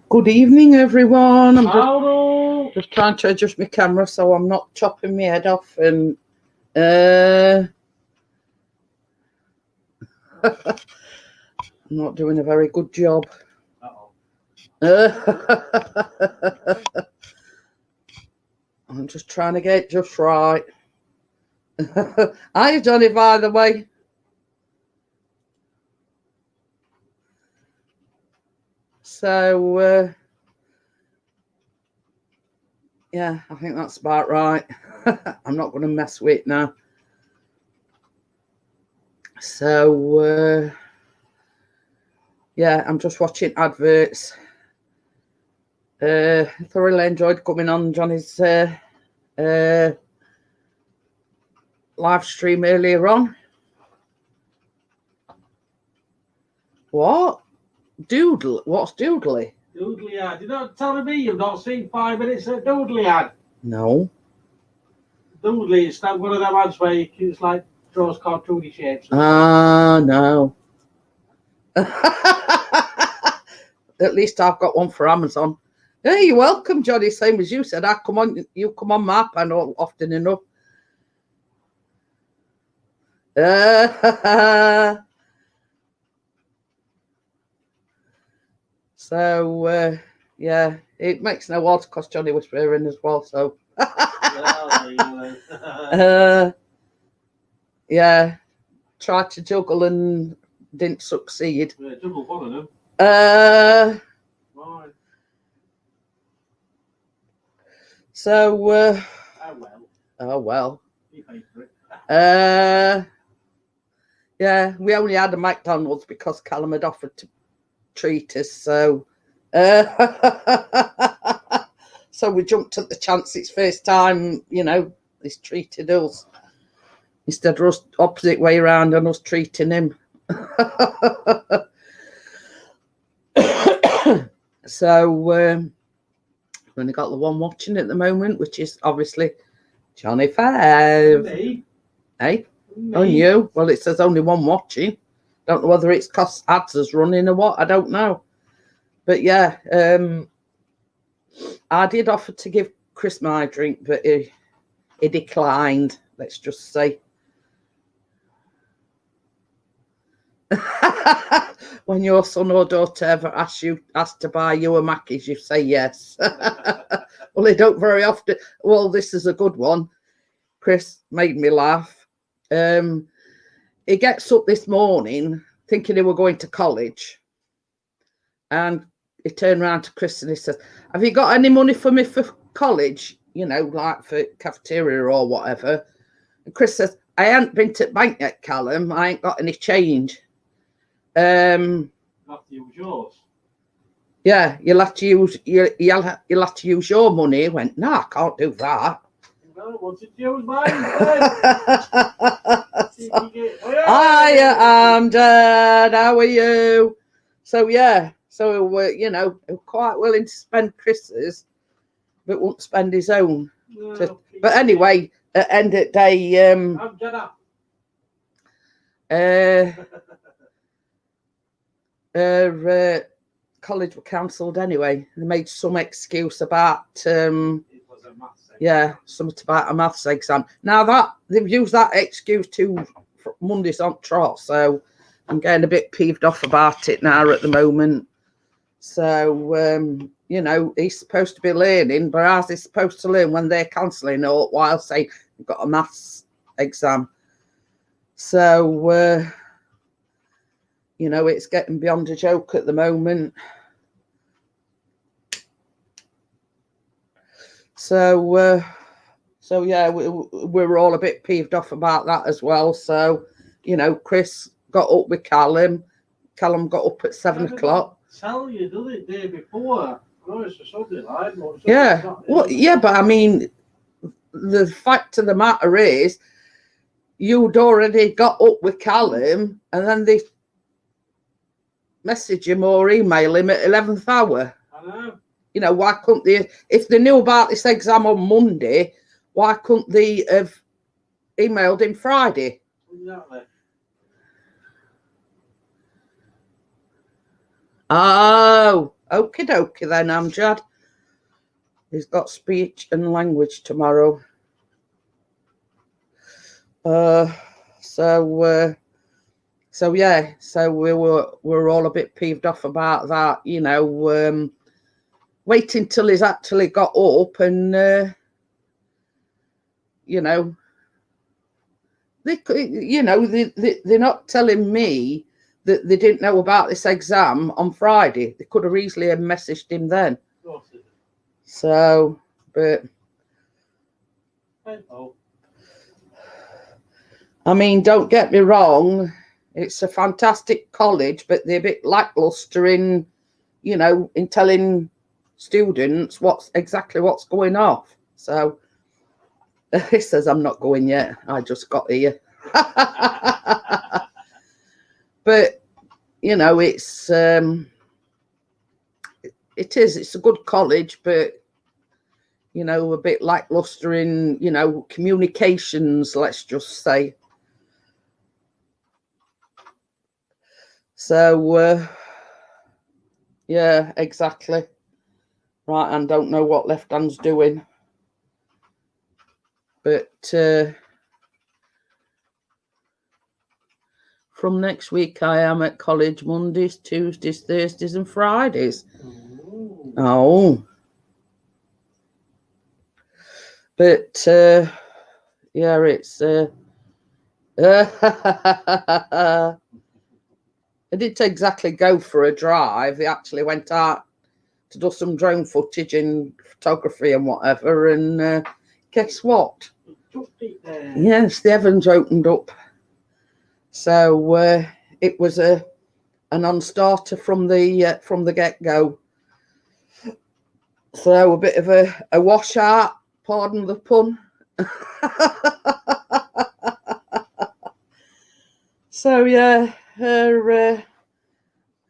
Good evening, everyone. I'm just trying to adjust my camera so I'm not chopping my head off and I'm not doing a very good job. I'm just trying to get it just right. Hi, Johnny, by the way. So, yeah, I think that's about right. I'm not going to mess with it now. So, yeah, I'm just watching adverts. Thoroughly enjoyed coming on Johnny's live stream earlier on. What? Doodle? What's Doodly? Doodly ad. You're not telling me you've not seen 5 minutes of Doodly ad? No. Doodly, it's not one of them ads where it's like draws cartoony shapes. No. At least I've got one for Amazon. Hey, you're welcome, Johnny. Same as you said. You come on my panel often enough. So, yeah, it makes no odds because Johnny was swearing as well. So, yeah, tried to juggle and didn't succeed. Yeah, juggle one of them. Right. So, oh well. Yeah, we only had a McDonald's because Callum had offered to treat us. So, so we jumped at the chance. It's first time, he's treated us instead of us opposite way around and us treating him. So, we've only got the one watching at the moment, which is obviously Johnny 5. Me. Hey? On you? Well, it says only one watching. Don't know whether it's because ads is running or what. I don't know. But yeah, I did offer to give Chris my drink, but he declined. Let's just say. When your son or daughter ever asks to buy you a Mackey's, you say yes. Well, they don't very often. Well, this is a good one. Chris made me laugh. He gets up this morning thinking he were going to college, and he turned around to Chris and he says, "Have you got any money for me for college? Like for cafeteria or whatever?" And Chris says, "I ain't been to the bank yet, Callum. I ain't got any change." You have to use yours. Yeah, you'll have to use you'll have to use your money. He went, "No, I can't do that." Well, what's it use mine? Hiya, I'm Dad. How are you? So yeah, so we're quite willing to spend Chris's, but won't spend his own. No, but anyway, at the end of the day, I'm Jenna. College were cancelled anyway. They made some excuse about it was a maths exam. Yeah, something about a maths exam. Now that they've used that excuse too for Mondays on trot, so I'm getting a bit peeved off about it now at the moment. So he's supposed to be learning, but how's he supposed to learn when they're cancelling or while saying you've got a maths exam? So it's getting beyond a joke at the moment. So yeah, we're all a bit peeved off about that as well. So, Chris got up with Callum. Callum got up at 7 o'clock. Tell you, did it the day before? No, it's just something like that. Yeah. Well, yeah, but I mean, the fact of the matter is, you'd already got up with Callum, and then they message him or email him at 11th hour. I know. Why couldn't they, if they knew about this exam on Monday, why couldn't they have emailed him Friday? Exactly. Oh, Okie dokie then, Amjad. He's got speech and language tomorrow. So yeah, so we're all a bit peeved off about that, you know, waiting till he's actually got up and you know, they're not telling me that they didn't know about this exam on Friday. They could have easily have messaged him then. So, but I mean, don't get me wrong, it's a fantastic college, but they're a bit lackluster in, you know, in telling students what's going off. So he says, I'm not going yet. I just got here. But, you know, it's a good college, but, you know, a bit lackluster in, you know, communications, let's just say. So, yeah, exactly. Right hand don't know what left hand's doing. But from next week, I am at college Mondays, Tuesdays, Thursdays and Fridays. Ooh. Oh. But, yeah, it's... I didn't exactly go for a drive. They actually went out to do some drone footage and photography and whatever. And guess what? Yes, the heavens opened up. So it was a non-starter from the get-go. So a bit of a washout, pardon the pun. So yeah,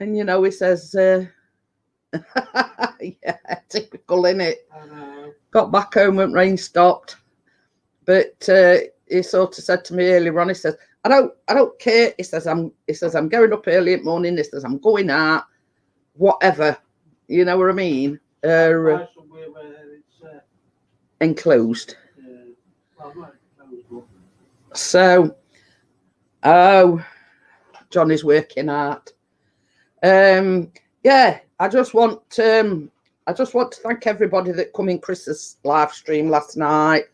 and you know, he says, yeah, typical, innit? Got back home when rain stopped, but he sort of said to me earlier on, he says, I don't care. He says I'm going up early in the morning. He says I'm going out, whatever. You know what I mean? Enclosed. Well, not enclosed, but... So, oh, Johnny's working out. Yeah, I just want to thank everybody that come in Chris's live stream last night.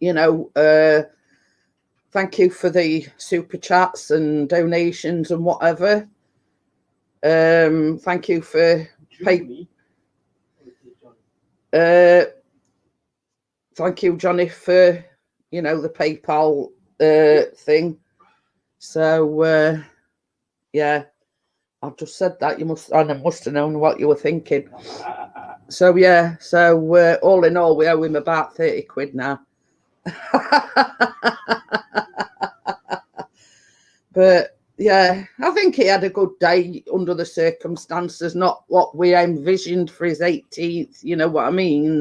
You know, thank you for the super chats and donations and whatever. Thank you for thank you, Johnny, for, you know, the PayPal thing. So yeah, I've just said that. I must have known what you were thinking. So yeah, so all in all, we owe him about 30 quid now. But yeah, I think he had a good day under the circumstances, not what we envisioned for his 18th, you know what I mean,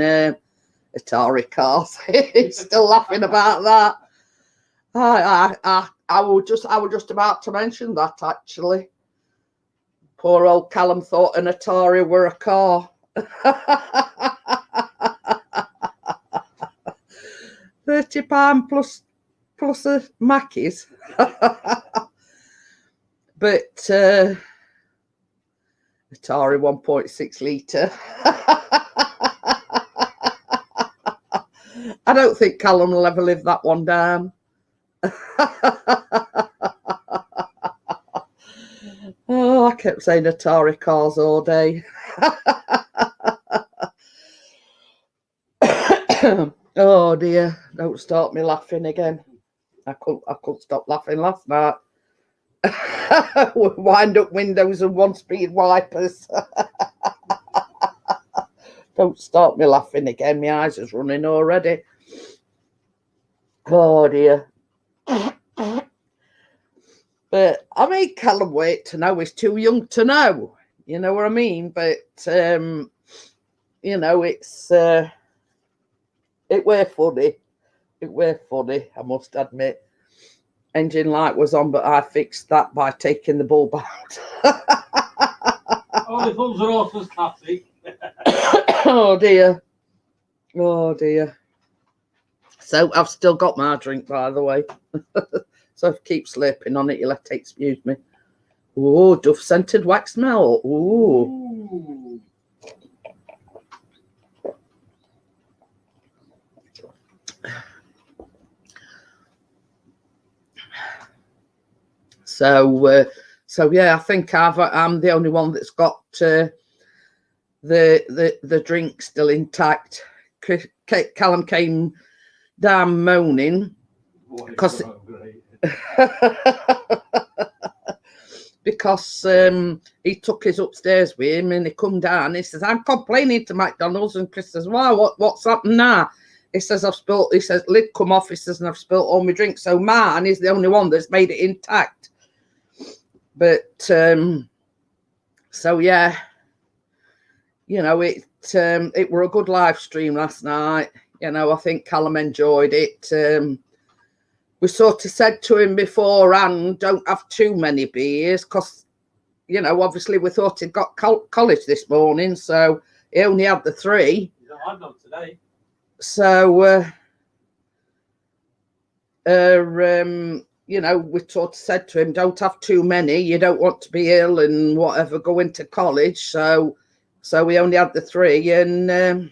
Atari cars. He's still laughing about that. I was just about to mention that, actually. Poor old Callum thought an Atari were a car. £30 plus a Mackey's. But Atari 1.6 litre. I don't think Callum will ever live that one down. Oh, I kept saying Atari cars all day. Oh dear, don't start me laughing again. I couldn't stop laughing last night. Wind up windows and one-speed wipers. Don't start me laughing again. My eyes is running already. Oh dear. But I made Callum wait to know. He's too young to know. You know what I mean? But you know, it's it were funny. It were funny, I must admit. engine light was on, but I fixed that by taking the bulb out. Oh, the Fulls are Authors classic. Oh dear. Oh dear. So I've still got my drink, by the way. So if you keep slurping on it, you'll have to excuse me. Oh, Duff scented wax melt. Ooh. So yeah, I think I'm the only one that's got the drink still intact. Callum came down moaning because he took his upstairs with him, and he come down. He says, "I'm complaining to McDonald's," and Chris says, "Why? What's happened now?" He says, "I've spilt." He says, "Lid come off." He says, "And I've spilt all my drink." So man is the only one that's made it intact. But so yeah, you know, it were a good live stream last night. You know, I think Callum enjoyed it. We sort of said to him beforehand, don't have too many beers, because, you know, obviously we thought he'd got college this morning, so he only had the 3. I've done today. So, you know, we sort of said to him, don't have too many. You don't want to be ill and whatever, go into college. So we only had the 3. And,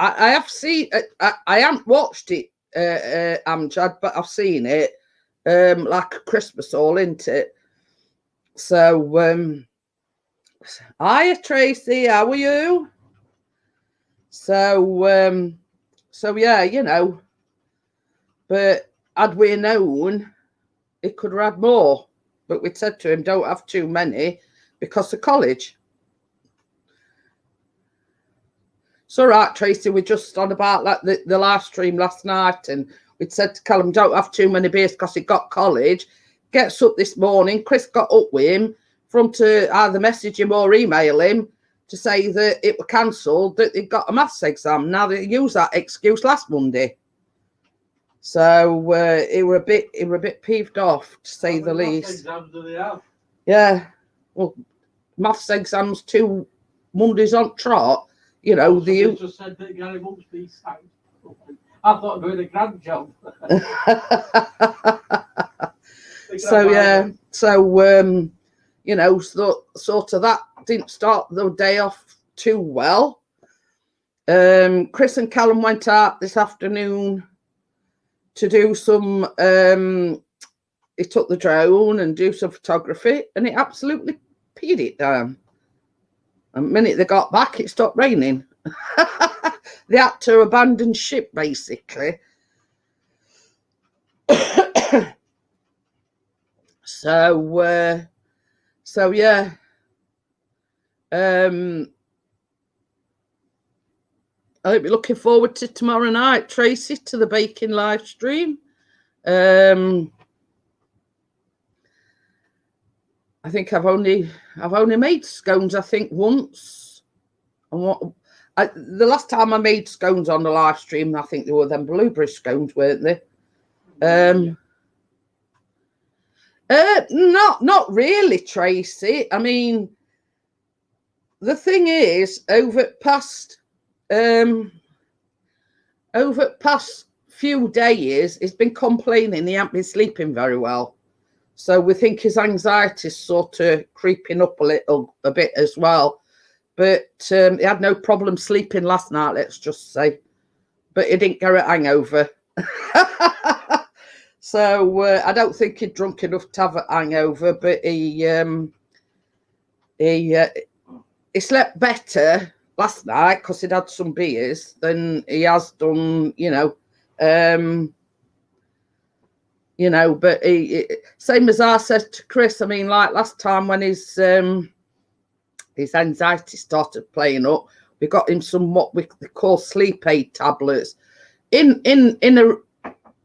I have seen, I haven't watched it, Amjad, but I've seen it, like a Christmas all, isn't it? So, hiya, Tracy, how are you? So yeah, you know, but had we known, it could have had more. But we said to him, don't have too many because of college. It's all right, Tracy. We just on about like the live stream last night, and we'd said to Callum, don't have too many beers because he got college. Gets up this morning. Chris got up with him for him to either message him or email him to say that it was cancelled, that they got a maths exam. Now they used that excuse last Monday. So he were a bit peeved off, to say the least. Maths exams do they have? Yeah. Well, maths exams 2 Mondays on trot. You know, the just said that Gary Mumsby sacked. I thought doing a grand job. So yeah, so you know, sort of that didn't start the day off too well. Chris and Callum went out this afternoon to do some. He took the drone and do some photography, and it absolutely peed it down. The minute they got back, it stopped raining. They had to abandon ship, basically. So yeah. I'll be looking forward to tomorrow night, Tracy, to the baking live stream. I think I've only made scones, I think, once. And the last time I made scones on the live stream, I think they were them blueberry scones, weren't they? Not really, Tracy. I mean, the thing is, over past few days, he's been complaining he hasn't been sleeping very well. So we think his anxiety's sort of creeping up a bit as well. But he had no problem sleeping last night, let's just say. But he didn't get a hangover. So I don't think he'd drunk enough to have a hangover, but he slept better last night because he'd had some beers than he has done, you know. You know, but same as I said to Chris, I mean, like last time when his anxiety started playing up, we got him some what we call sleep aid tablets. In a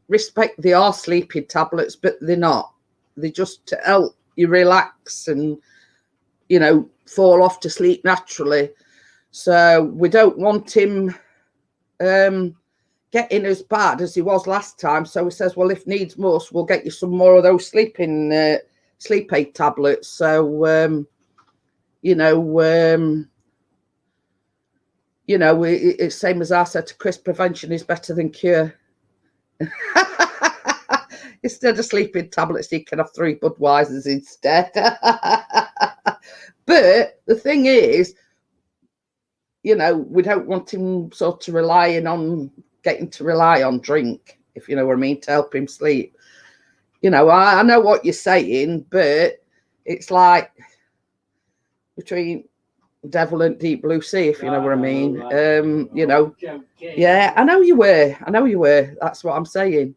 respect, they are sleeping tablets, but they're not. They're just to help you relax and, you know, fall off to sleep naturally. So we don't want him getting getting as bad as he was last time. So he says, well, if needs must, we'll get you some more of those sleep aid tablets. So, it's same as I said to Chris, prevention is better than cure. Instead of sleeping tablets, he can have 3 Budweisers instead. But the thing is, we don't want him sort of getting to rely on drink, if you know what I mean, to help him sleep. I know what you're saying, but it's like between devil and deep blue sea, if you know what I mean. Yeah, I know you were. That's what I'm saying.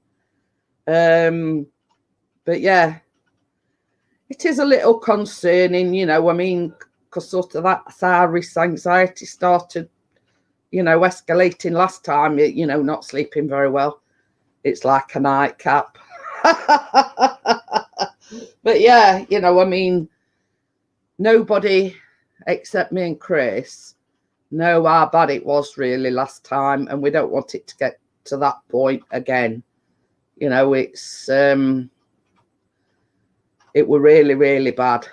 But yeah, it is a little concerning, because sort of that thyroid anxiety started, escalating last time, not sleeping very well. It's like a nightcap. But yeah, nobody except me and Chris know how bad it was really last time, and we don't want it to get to that point again. It's it were really, really bad.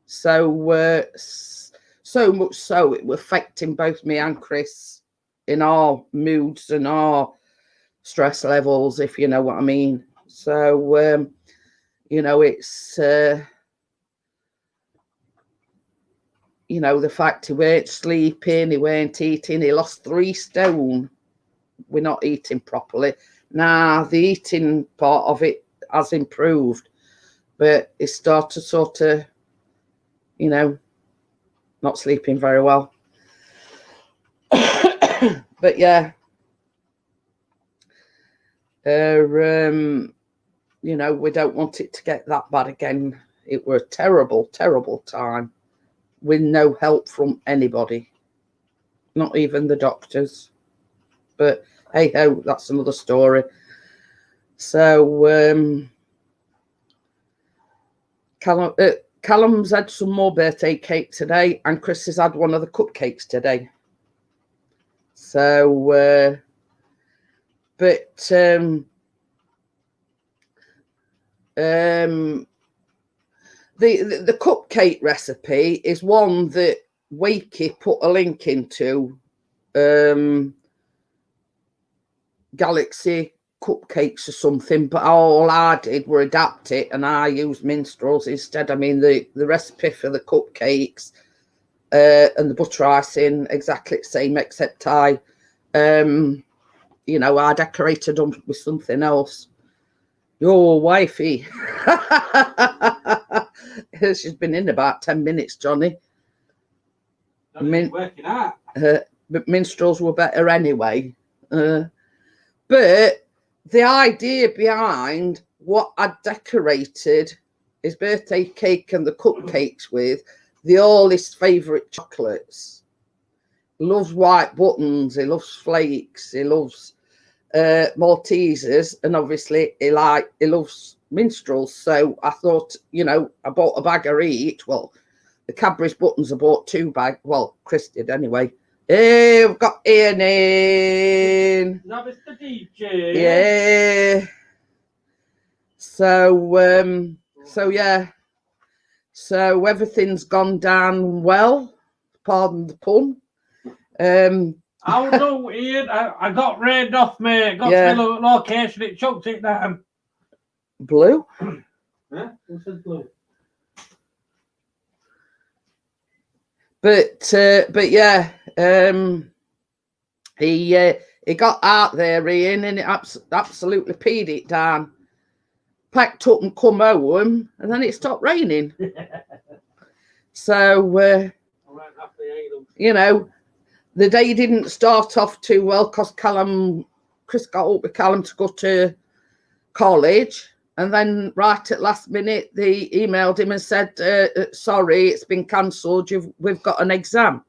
So so much so it was affecting both me and Chris in our moods and our stress levels, if you know what I mean. So it's the fact he weren't sleeping, he weren't eating, he lost 3 stone. We're not eating properly. Nah, the eating part of it has improved, but it started sort of, not sleeping very well. But yeah, we don't want it to get that bad again. It were a terrible, terrible time with no help from anybody, not even the doctors. But hey ho, that's another story. So Callum's had some more birthday cake today, and Chris has had one of the cupcakes today. So but the cupcake recipe is one that Wakey put a link into, Galaxy Cupcakes or something, but all I did were adapt it, and I used minstrels instead. I mean, the recipe for the cupcakes and the butter icing exactly the same, except I decorated them with something else. Your wifey. She's been in about 10 minutes, Johnny. Working out. But minstrels were better anyway. But the idea behind what I decorated his birthday cake and the cupcakes with, all his favourite chocolates. He loves white buttons, he loves flakes, he loves Maltesers, and obviously he loves minstrels. So I thought, I bought a bag of each. Well, the Cadbury's buttons I bought 2 bags. Well, Chris did anyway. Hey, we've got Ian in. Is that Mr. DJ? Yeah. So yeah. So everything's gone down well. Pardon the pun. Oh no, Ian, I got rained off, mate. Got to the location, it chucked it down. Blue? Huh? Who said blue? But yeah, he got out there, Ian, and it absolutely peed it down. Packed up and come home, and then it stopped raining. So the day didn't start off too well because Chris got up with Callum to go to college, and then right at last minute they emailed him and said, sorry, it's been cancelled, we've got an exam.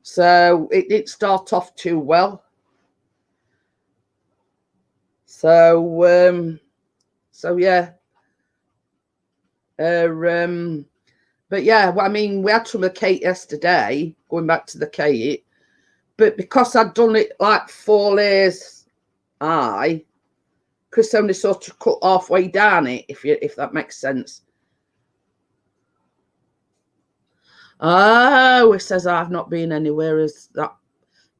So it didn't start off too well. So yeah. But yeah, well, I mean, we had some of the cake yesterday, going back to the cake, but because I'd done it like 4 layers high, Chris only sort of cut halfway down it, if that makes sense. Oh, it says I've not been anywhere. Is that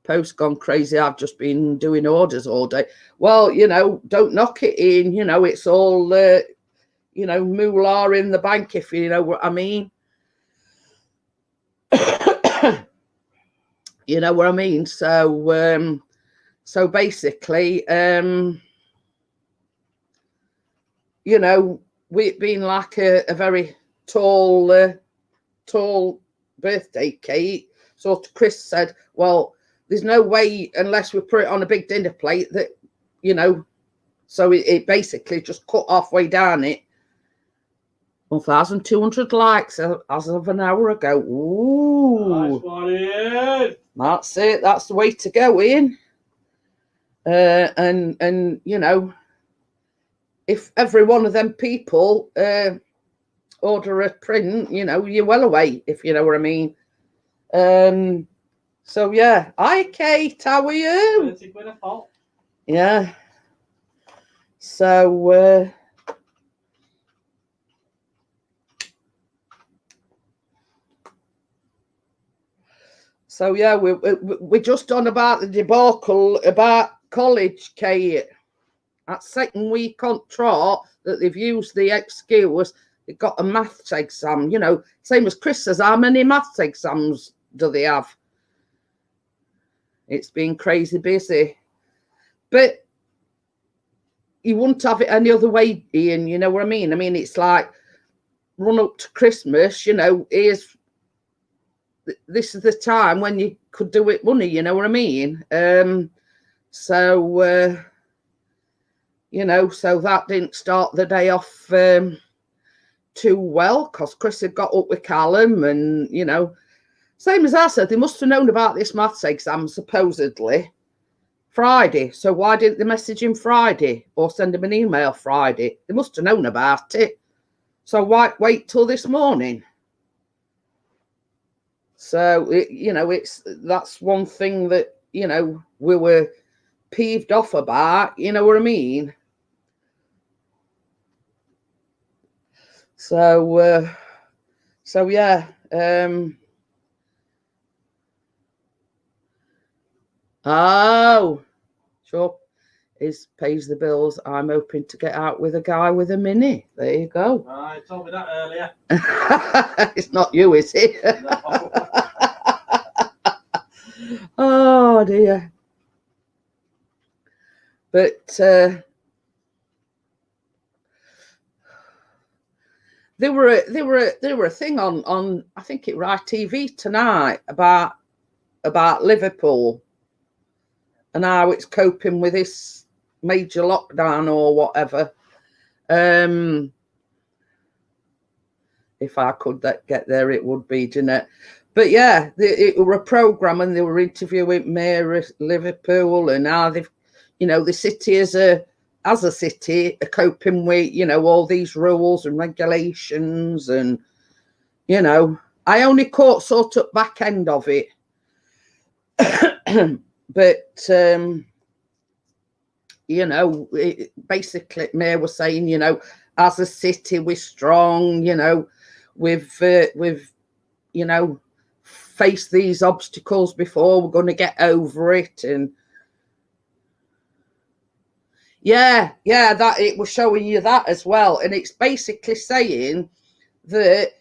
post gone crazy? I've just been doing orders all day. Well, you know, don't knock it in. You know, it's all, you know, moolah in the bank, if you know what I mean. You know what I mean? So, so basically, you know, we've been like a very tall birthday cake. So Chris said, well, there's no way unless we put it on a big dinner plate that, you know, so it basically just cut halfway down it. 1,200 likes as of an hour ago. Ooh. That's what it is. That's it. That's the way to go, Ian. And you know, if every one of them people order a print, you know, you're well away, if you know what I mean. So yeah. Hi Kate, how are you? Yeah. So so yeah, we're just on about the debacle about college, Kate. That second week on trot that they've used the excuse, they've got a maths exam, you know, same as Chris says, how many maths exams do they have? It's been crazy busy. But you wouldn't have it any other way, Ian, you know what I mean? I mean, it's like run up to Christmas, you know, this is the time when you could do it money, you know what I mean? So you know, so that didn't start the day off too well, because Chris had got up with Callum, and you know, same as I said, they must have known about this maths exam supposedly Friday. So why didn't they message him Friday or send him an email Friday? They must have known about it. So why wait till this morning? So you know, that's one thing that, you know, we were peeved off about, you know what I mean? So so yeah. Oh, sure. Pays the bills. I'm hoping to get out with a guy with a mini. There you go. I told me that earlier. It's not you, is it? No. Oh dear. But there were a thing on I think it was ITV tonight about Liverpool and how it's coping with this major lockdown or whatever. If I could get there, it would be, Jeanette. But yeah, it were a programme and they were interviewing Mayor Liverpool and how they've, you know, the city as a city are coping with, you know, all these rules and regulations. And, you know, I only caught sort of back end of it. But, you know, basically Mayor was saying, you know, as a city, we're strong, you know, we've you know, faced these obstacles before, we're going to get over it. And yeah, that it was showing you that as well. And it's basically saying that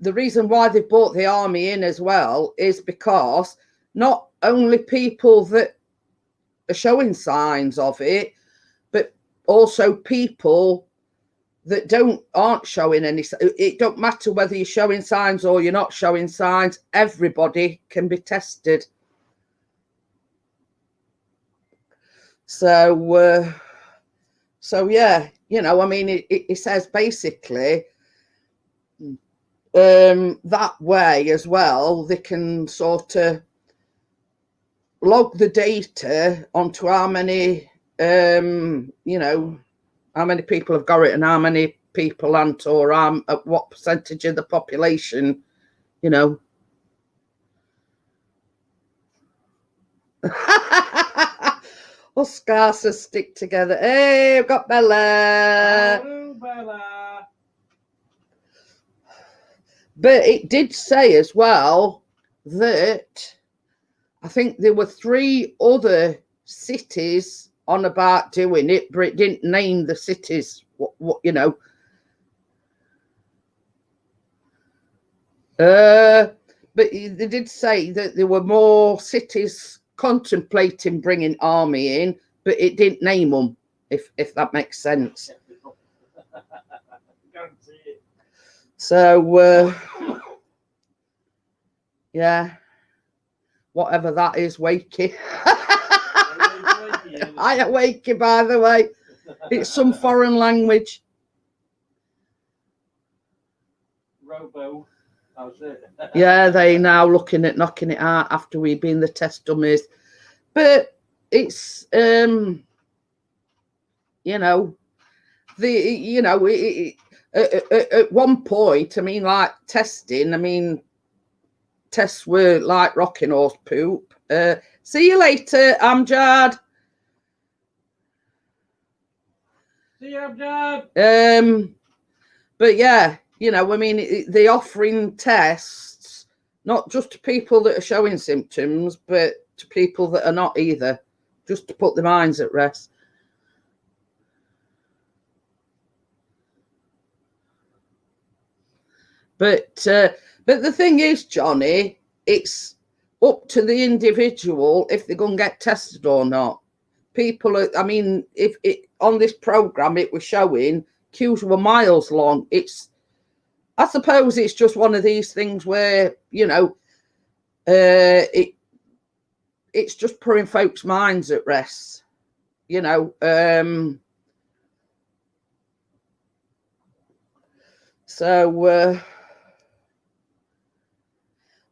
the reason why they've brought the army in as well is because not only people that are showing signs of it, but also people that aren't showing any. It don't matter whether you're showing signs or you're not showing signs. Everybody can be tested. So so yeah, you know, I mean, it says basically that way as well, they can sort of log the data onto how many you know, how many people have got it and how many people aren't, or at what percentage of the population, you know. Us Scarces stick together. Hey, we've got Bella. Hello, Bella. But it did say as well that I think there were 3 other cities on about doing it, but it didn't name the cities. What you know. But they did say that there were more cities contemplating bringing army in, but it didn't name them. If that makes sense. So yeah, whatever that is, wakey. I wakey, by the way. It's some foreign language. Robo. Yeah, they now looking at knocking it out after we've been the test dummies. But it's you know, at one point, I mean, like testing, I mean, tests were like rocking horse poop. See you later, Amjad. See you, Amjad. But yeah, you know, I mean, they're offering tests not just to people that are showing symptoms, but to people that are not either, just to put their minds at rest. But the thing is, Johnny, it's up to the individual if they're going to get tested or not. People are, I mean, if it on this program it was showing queues were miles long. I suppose it's just one of these things where, you know, it's just putting folks' minds at rest, you know.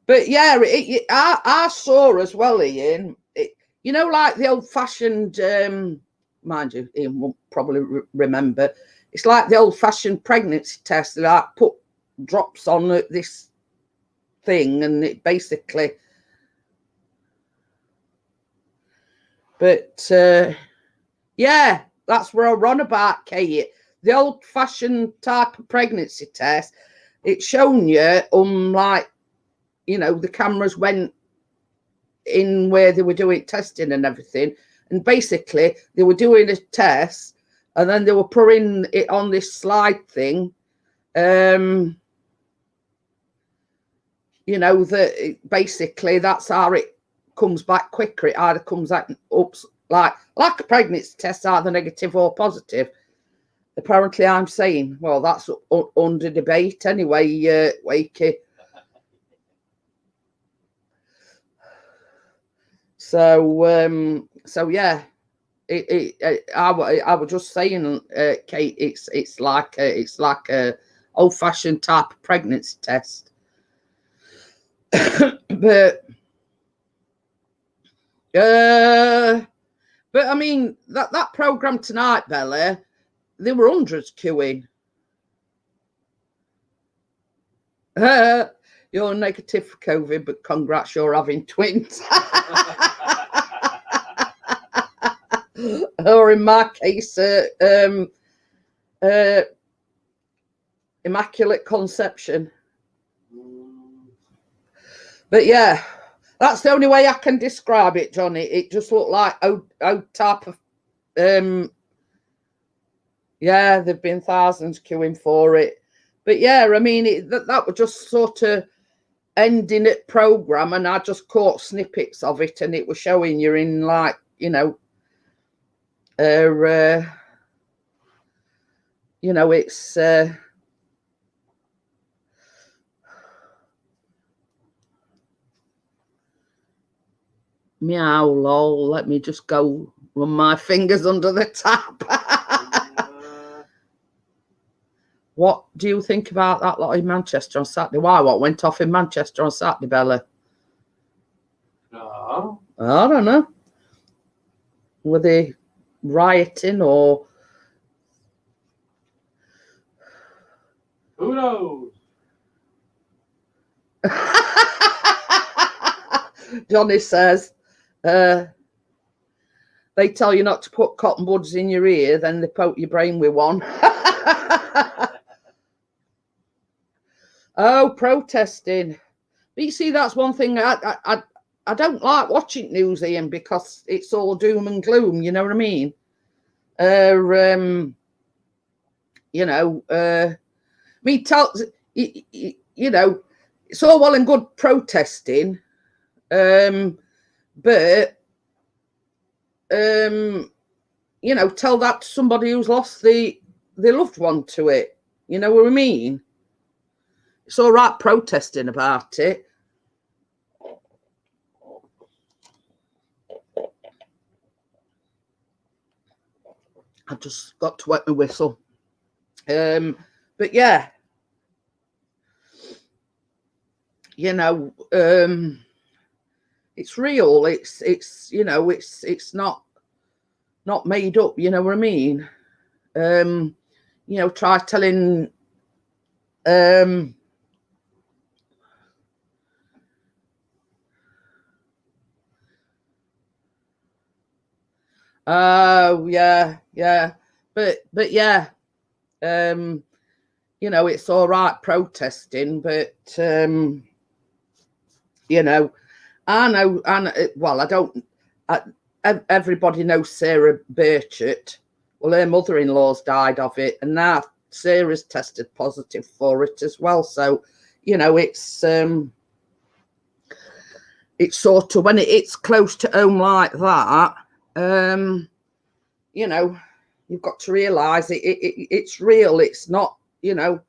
But yeah, I saw as well, Ian. You know, like the old-fashioned, mind you, Ian won't probably remember. It's like the old-fashioned pregnancy test. They like put drops on this thing, and it basically. But yeah, that's where I run about, Kate. The old-fashioned type of pregnancy test. It's shown you, like, you know, the cameras went in where they were doing testing and everything, and basically they were doing a test, and then they were putting it on this slide thing. You know, that basically that's how it comes back quicker. It either comes out up like a pregnancy test, either negative or positive. Apparently, I'm saying, well, that's under debate anyway, Wakey. So yeah, I was just saying, Kate, it's like a old-fashioned type of pregnancy test. but I mean that program tonight, Bella, there were hundreds queuing. You're negative for COVID, but congrats, you're having twins. Or in my case, immaculate conception. But yeah, that's the only way I can describe it, Johnny. It just looked like old type of yeah, there've been thousands queuing for it. But yeah, I mean, that was just sort of ending it program, and I just caught snippets of it, and it was showing you in, like, you know, you know, it's meow lol. Let me just go run my fingers under the tap. What do you think about that lot in Manchester on Saturday? Why? What went off in Manchester on Saturday, Bella? No. I don't know. Were they rioting or? Who knows? Johnny says, They tell you not to put cotton buds in your ear, then they poke your brain with one. Oh, protesting. But you see, that's one thing I don't like watching news, Ian, because it's all doom and gloom. You know what I mean? You know, you know, it's all well and good protesting, but you know, tell that to somebody who's lost their loved one to it. You know what I mean? It's all right protesting about it. I just got to wet my whistle. But yeah, you know, it's real. It's you know, it's not made up. You know what I mean? You know, try telling oh yeah, but yeah, you know, it's all right protesting, but you know, I know, well, I don't. Everybody knows Sarah Burchett. Well, her mother-in-law's died of it, and now Sarah's tested positive for it as well. So, you know, it's sort of when it's close to home like that. You know, you've got to realise it's real. It's not, you know,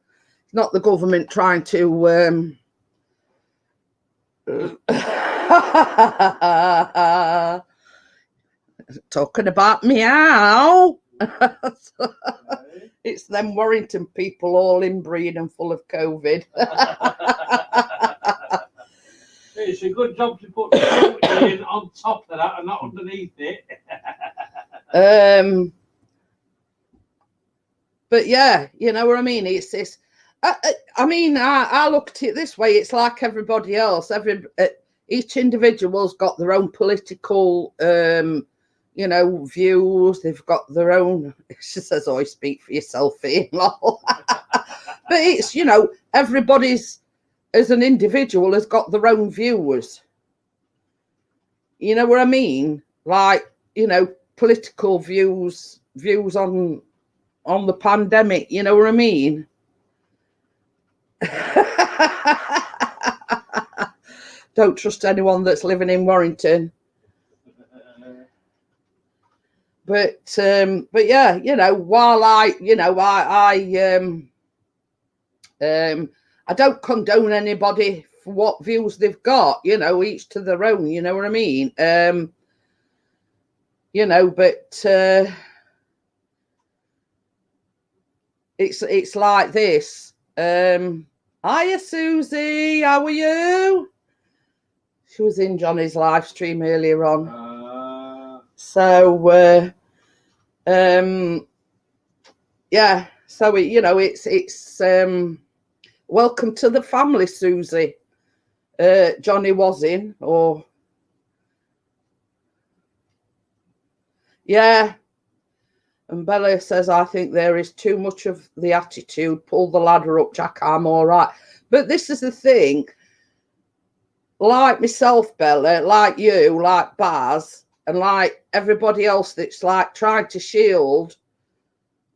it's not the government trying to talking about meow. It's them Warrington people all inbreed and full of COVID. It's a good job to put the in on top of that and not underneath it. But yeah, you know what I mean? It's I mean, I look at it this way. It's like everybody else. Each individual's got their own political, you know, views. They've got their own. She says, "Oh, speak for yourself, Ian." But it's, you know, everybody's as an individual has got their own views. You know what I mean? Like, you know, political views on the pandemic. You know what I mean? Don't trust anyone that's living in Warrington. But yeah, you know, while I don't condone anybody for what views they've got, you know, each to their own, you know what I mean? You know, but it's like this. Hiya, Susie, how are you? She was in Johnny's live stream earlier on. So yeah, so you know, it's welcome to the family, Susie. Johnny was in, or yeah. And Bella says, I think there is too much of the attitude. Pull the ladder up, Jack, I'm all right. But this is the thing. Like myself, Bella, like you, like Baz, and like everybody else that's like trying to shield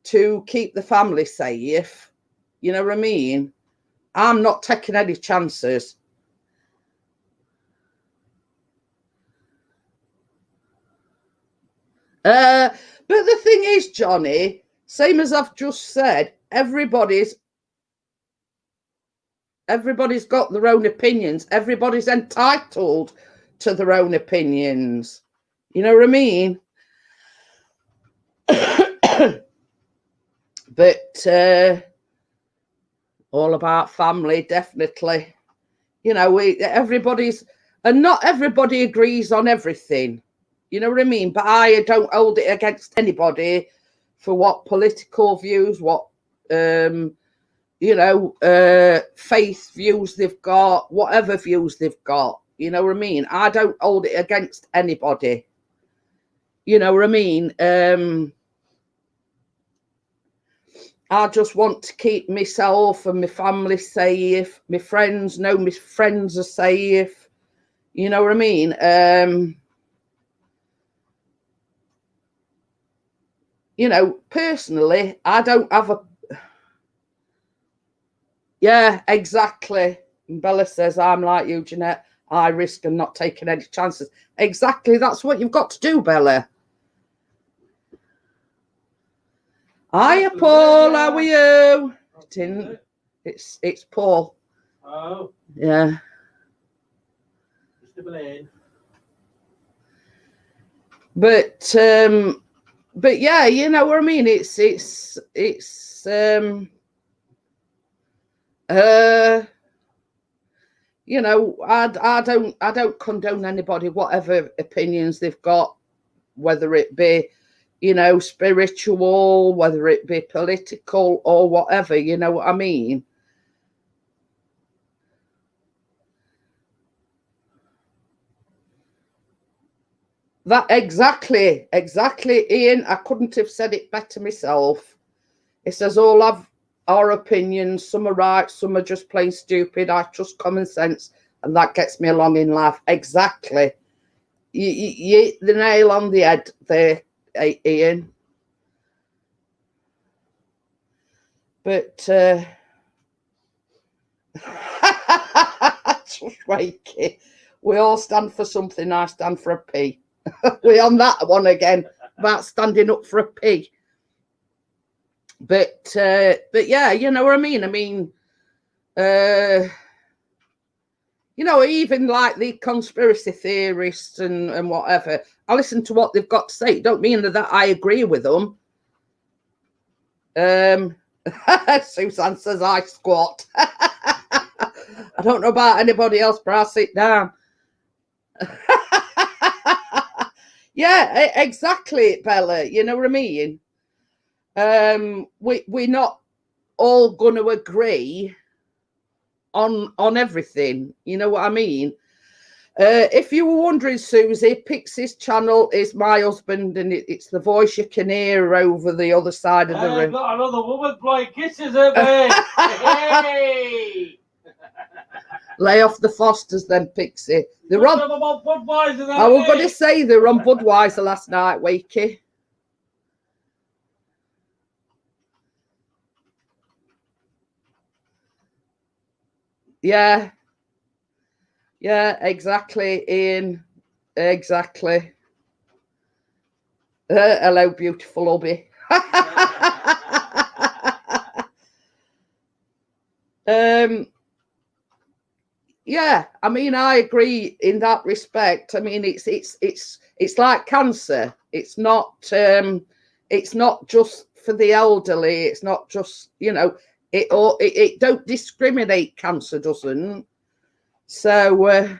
to keep the family safe. You know what I mean? I'm not taking any chances. But the thing is, Johnny, same as I've just said, everybody's got their own opinions. Everybody's entitled to their own opinions. You know what I mean? But all about family, definitely. You know, and not everybody agrees on everything. You know what I mean? But I don't hold it against anybody for what political views, what, you know, faith views they've got, whatever views they've got. You know what I mean? I don't hold it against anybody. You know what I mean? I just want to keep myself and my family safe. My friends know my friends are safe. You know what I mean? You know, personally, I don't have a... Yeah, exactly. And Bella says, I'm like you, Jeanette. I risk and not taking any chances. Exactly. That's what you've got to do, Bella. Hiya, Paul. How are you? It's Paul. Oh. Yeah. But yeah, you know what I mean. It's you know, I don't condone anybody, whatever opinions they've got, whether it be, you know, spiritual, whether it be political or whatever, you know what I mean? That exactly, Ian. I couldn't have said it better myself. It says all have our opinions. Some are right, some are just plain stupid. I trust common sense, and that gets me along in life. Exactly. You hit the nail on the head there, Ian. But just wakey. We all stand for something. I stand for a P. We're on that one again about standing up for a P. But yeah, you know what I mean. I mean, you know, even like the conspiracy theorists and whatever, I listen to what they've got to say. It don't mean that I agree with them. Susan says I squat. I don't know about anybody else, but I sit down. Yeah, exactly, Bella. You know what I mean? We're not all going to agree on everything. You know what I mean? If you were wondering, Susie, Pixie's channel is my husband, and it's the voice you can hear over the other side of the room. I've got another woman blowing kisses at me. Hey! Lay off the Fosters then, Pixie. They're on. Budweiser, I was going to say they were on Budweiser last night, Wakey. Yeah. Yeah, exactly, Ian. Exactly. Hello, beautiful hubby. Yeah, I mean, I agree in that respect. I mean, it's like cancer. It's not just for the elderly. It's not just, you know, it don't discriminate. Cancer doesn't. So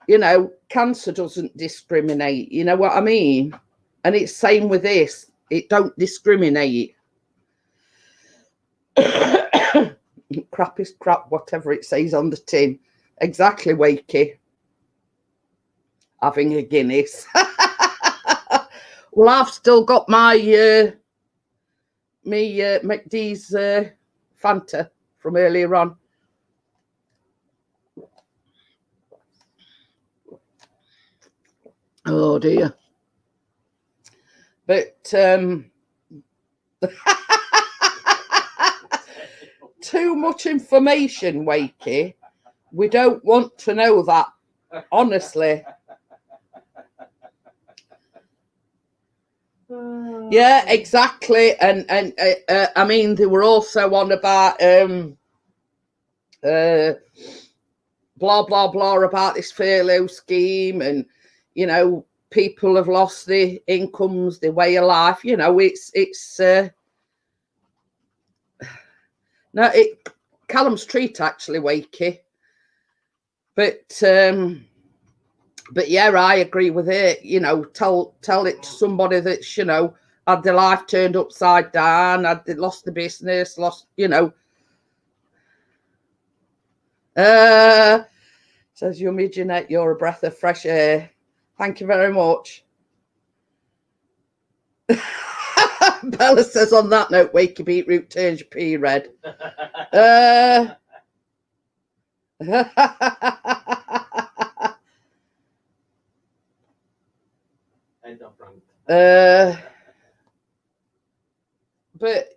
you know, cancer doesn't discriminate. You know what I mean? And it's same with this. It don't discriminate. Crap is crap, whatever it says on the tin. Exactly, Wakey. Having a Guinness. Well, I've still got my McD's Fanta from earlier on. Oh dear. But too much information, Wakey. We don't want to know that, honestly. Yeah, exactly. And I mean, they were also on about blah blah blah about this furlough scheme, and you know, people have lost their incomes, their way of life. You know, it's no, Callum Street actually, Wakey. But yeah, I agree with it. You know, tell it to somebody that's, you know, had their life turned upside down, had they lost the business, lost, you know. Says, yummy Jeanette, you're a breath of fresh air. Thank you very much. Bella says, on that note, wakey beetroot turns your pea red. But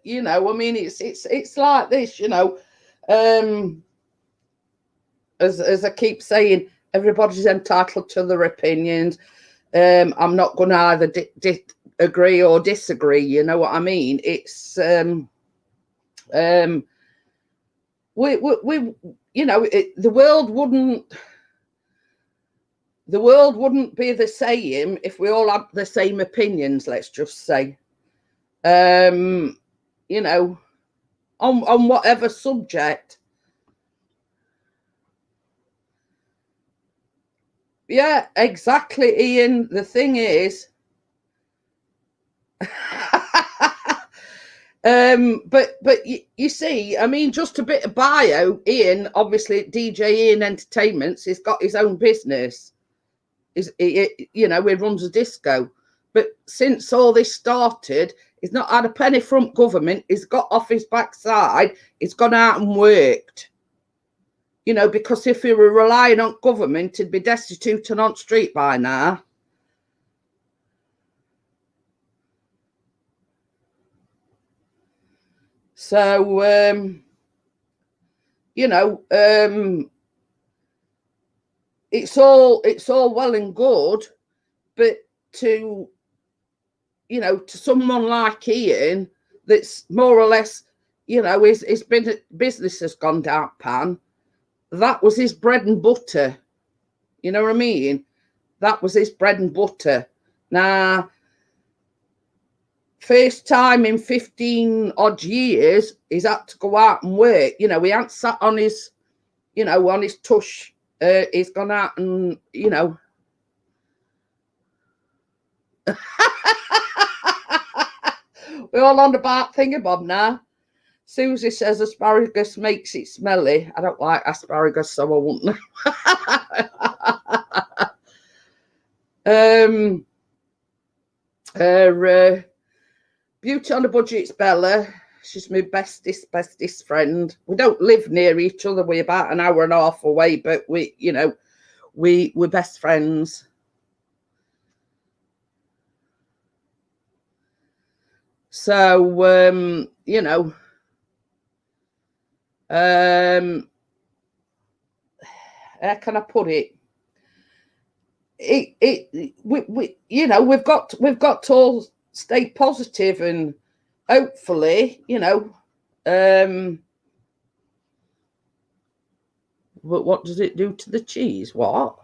you know, I mean, it's like this, you know. As I keep saying, everybody's entitled to their opinions. I'm not going to either agree or disagree. You know what I mean? It's we you know, the world wouldn't be the same if we all had the same opinions. Let's just say, you know, on whatever subject. Yeah, exactly, Ian. The thing is, but you see, I mean, just a bit of bio. Ian, obviously, DJ Ian Entertainments, he's got his own business. You know, he runs a disco. But since all this started, he's not had a penny from government. He's got off his backside. He's gone out and worked. You know, because if he were relying on government, he'd be destitute and on street by now. So, you know, it's all well and good, but to, you know, to someone like Ian, that's more or less, you know, his business has gone down pan. That was his bread and butter. You know what I mean? That was his bread and butter. Now, first time in 15 odd years, he's had to go out and work. You know, he hadn't sat on his, you know, on his tush. He's gone out and, you know. We're all on about thingamabob now. Susie says asparagus makes it smelly. I don't like asparagus, so I wouldn't know. Beauty on a budget's Bella. She's my bestest friend. We don't live near each other. We're about an hour and a half away, but we, you know, we're best friends. So, you know, how can I put it? We you know, we've got to all stay positive and hopefully, you know, but what does it do to the cheese? What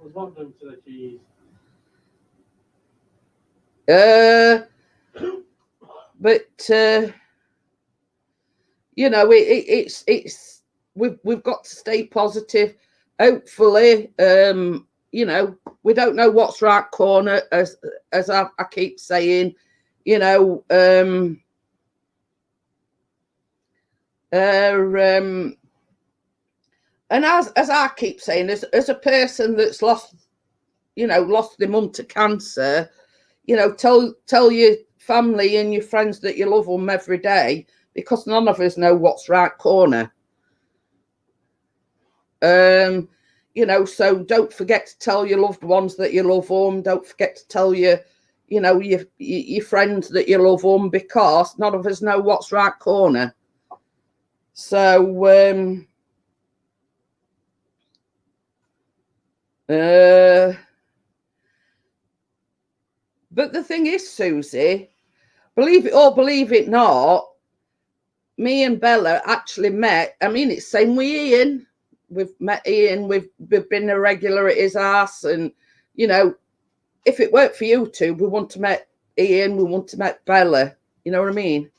does what do to the cheese? But you know, it's we've got to stay positive. Hopefully, you know, we don't know what's right corner, as I keep saying, you know, and as I keep saying, as a person that's lost their mum to cancer, you know, tell your family and your friends that you love them every day, because none of us know what's right corner. You know, so don't forget to tell your loved ones that you love them. Don't forget to tell your friends that you love them, because none of us know what's right corner. So, but the thing is, Susie, believe it or believe it not, me and Bella actually met. I mean, it's same with Ian. We've met Ian. We've been a regular at his house, and you know, if it weren't for you two, we wouldn't have met Ian. We wouldn't have met Bella. You know what I mean?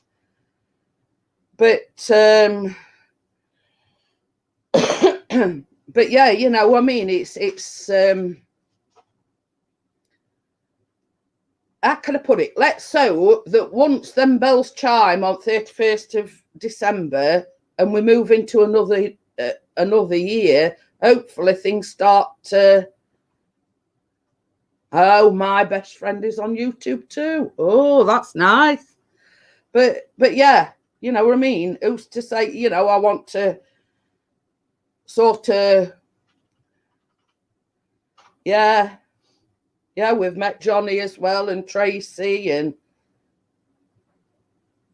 But but yeah, you know, I mean, it's how can I put it? Let's hope that once them bells chime on 31st of December and we move into another year, hopefully things start to... Oh, my best friend is on YouTube too. Oh, that's nice. But yeah, you know what I mean? Who's to say, you know, I want to sort of... Yeah, we've met Johnny as well, and Tracy, and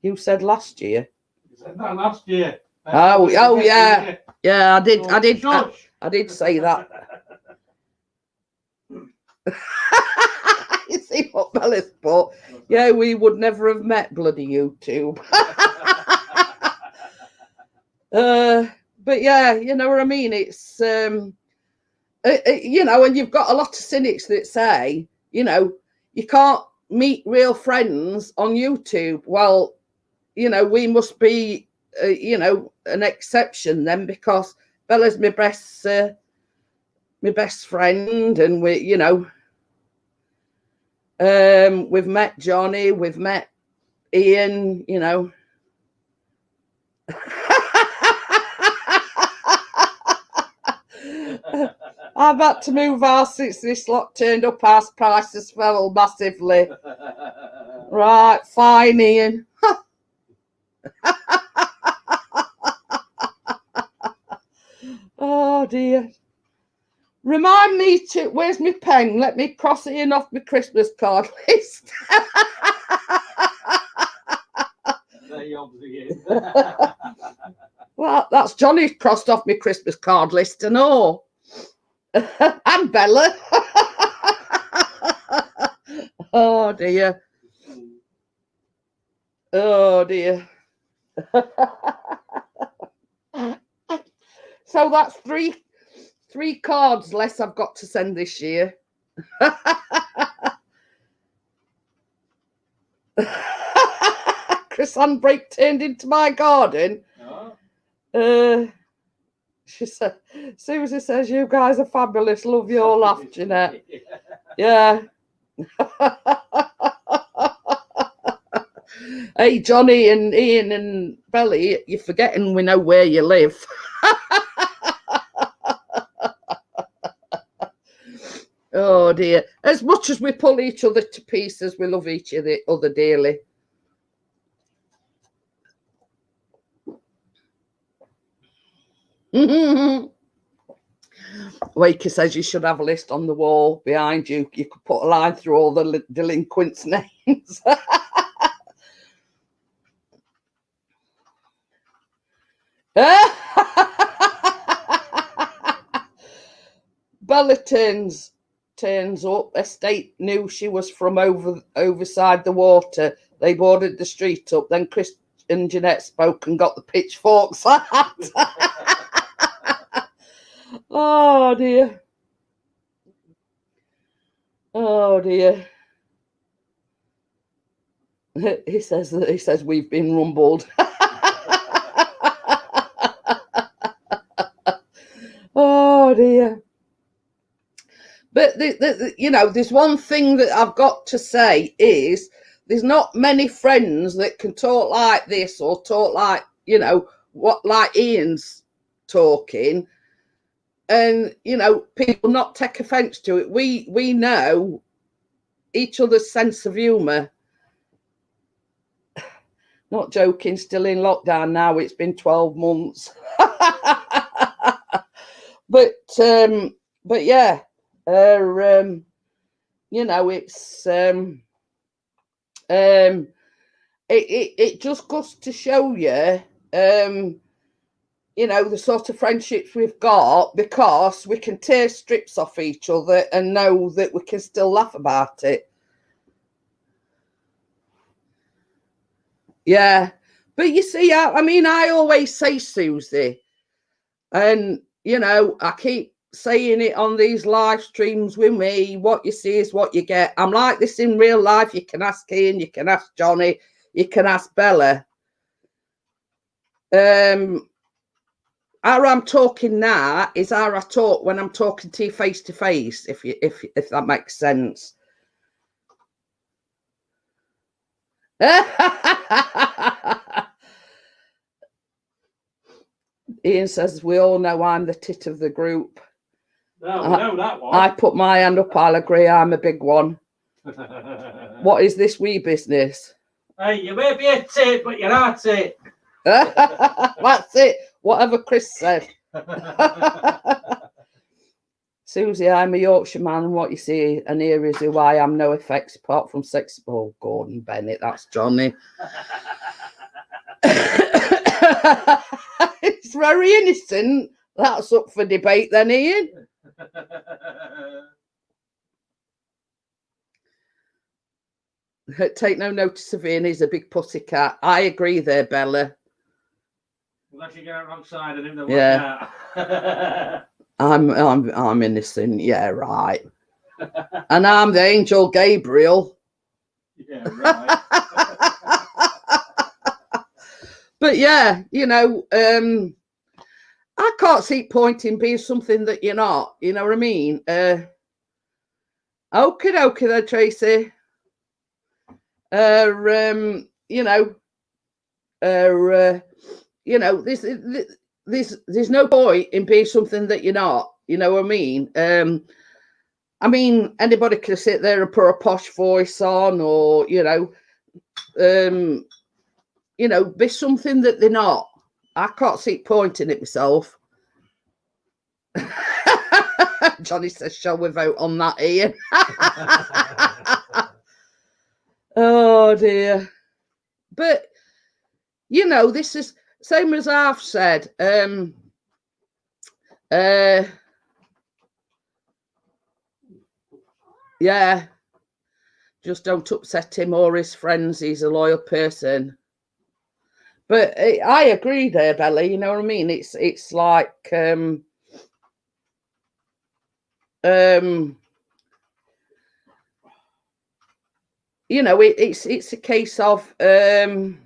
you said last year. You said that last year. Oh yeah. Yeah, I did. I did say that. You see what Bella's put? Yeah, we would never have met bloody YouTube. But yeah, you know what I mean? It's you know, and you've got a lot of cynics that say, you know, you can't meet real friends on YouTube. Well, you know, we must be, you know, an exception then, because Bella's my best friend, and we, you know, we've met Johnny, we've met Ian, you know. I've had to move house since this lot turned up. House prices fell massively. Right, fine, Ian. Oh dear. Remind me to, where's my pen? Let me cross it in off my Christmas card list. Well, that's Johnny crossed off my Christmas card list and all. And Bella. Oh dear. Oh dear. So that's three cards less I've got to send this year. Chris Handbrake turned into my garden. Oh. She said, Susie says, you guys are fabulous. Love your laugh, Jeanette. Yeah. Hey, Johnny and Ian and Belly, you're forgetting we know where you live. Oh dear. As much as we pull each other to pieces, we love each other dearly. Wakey says you should have a list on the wall behind you. You could put a line through all the delinquents' names. Bella turns up. Estate knew she was from overside the water. They boarded the street up. Then Chris and Jeanette spoke and got the pitchforks out. Oh dear. Oh dear. He says we've been rumbled. Oh dear. But you know, there's one thing that I've got to say is there's not many friends that can talk like this or talk like, you know, what like Ian's talking, and you know, people not take offence to it. We know each other's sense of humour. Not joking, still in lockdown now. It's been 12 months. But yeah, you know, it's it just goes to show you, you know, the sort of friendships we've got, because we can tear strips off each other and know that we can still laugh about it. Yeah, but you see, I mean, I always say, Susie, and you know, I keep saying it on these live streams with me, what you see is what you get. I'm like this in real life. You can ask Ian, you can ask Johnny, you can ask Bella. How I'm talking now is how I talk when I'm talking to you face to face, if that makes sense. Ian says, we all know I'm the tit of the group. No, we know that one. I put my hand up, I'll agree, I'm a big one. What is this wee business? Hey, you may be a tit, but you're not it. That's it. Whatever Chris said. Susie, I'm a Yorkshire man, and what you see and hear is who I am, no effects apart from sex. Oh, Gordon Bennett, that's Johnny. It's very innocent. That's up for debate then, Ian. Take no notice of Ian, he's a big pussycat. I agree there, Bella. Unless you get it wrong side of him, yeah. I'm innocent, yeah, right. And I'm the angel Gabriel. Yeah, right. But yeah, you know, I can't see point in being something that you're not, you know what I mean? Okie dokie there, Tracy. You know, there's no point in being something that you're not, you know what I mean? I mean, anybody can sit there and put a posh voice on, or, you know, be something that they're not. I can't see point in it myself. Johnny says, shall we vote on that, Ian? Oh dear. But you know, this is same as I've said. Yeah, just don't upset him or his friends. He's a loyal person. But I agree there, Bella. You know what I mean? It's like you know, it's a case of I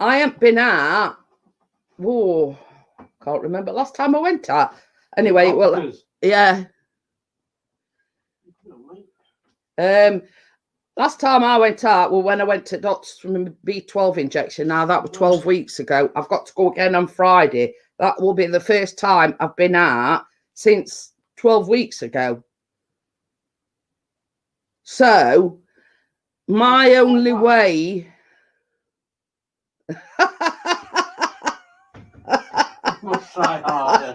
haven't been out. Whoa, can't remember last time I went out. Anyway, well, yeah. Last time I went out, well, when I went to doctors from a B12 injection. Now that was 12 weeks ago. I've got to go again on Friday. That will be the first time I've been out since 12 weeks ago. So, my only way. Must try harder.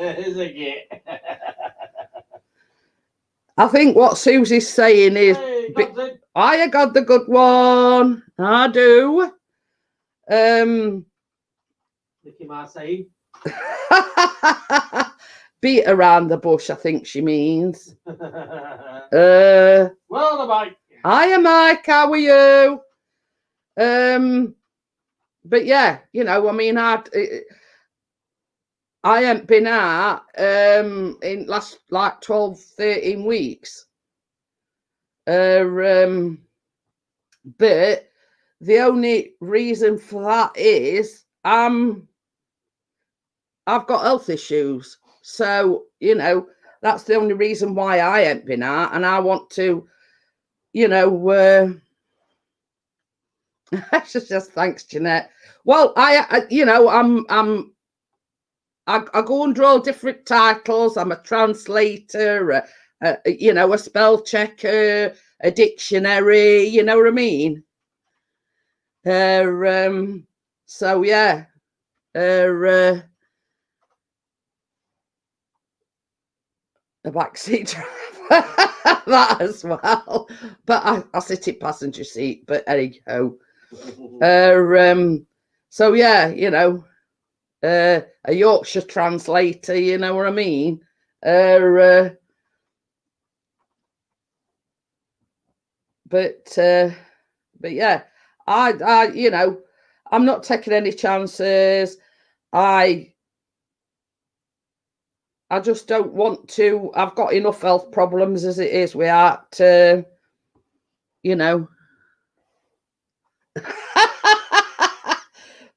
Isn't it? I think what Susie's saying is, I got the good one. I do. Mickey Marseille. Beat around the bush, I think she means. Well, the bike. Hiya, Mike. How are you? But yeah, you know, I mean, I haven't been out in last like 12, 13 weeks. But the only reason for that is I've got health issues. So, you know, that's the only reason why I haven't been out, and I want to, you know, just thanks, Jeanette. Well, I you know, I go under all different titles. I'm a translator, you know, a spell checker, a dictionary, you know what I mean? So yeah. A backseat driver, that as well. But I sit in passenger seat, but anyhow. So yeah, you know, a Yorkshire translator, you know what I mean? But yeah, I you know, I'm not taking any chances. I just don't want to. I've got enough health problems as it is without, you know.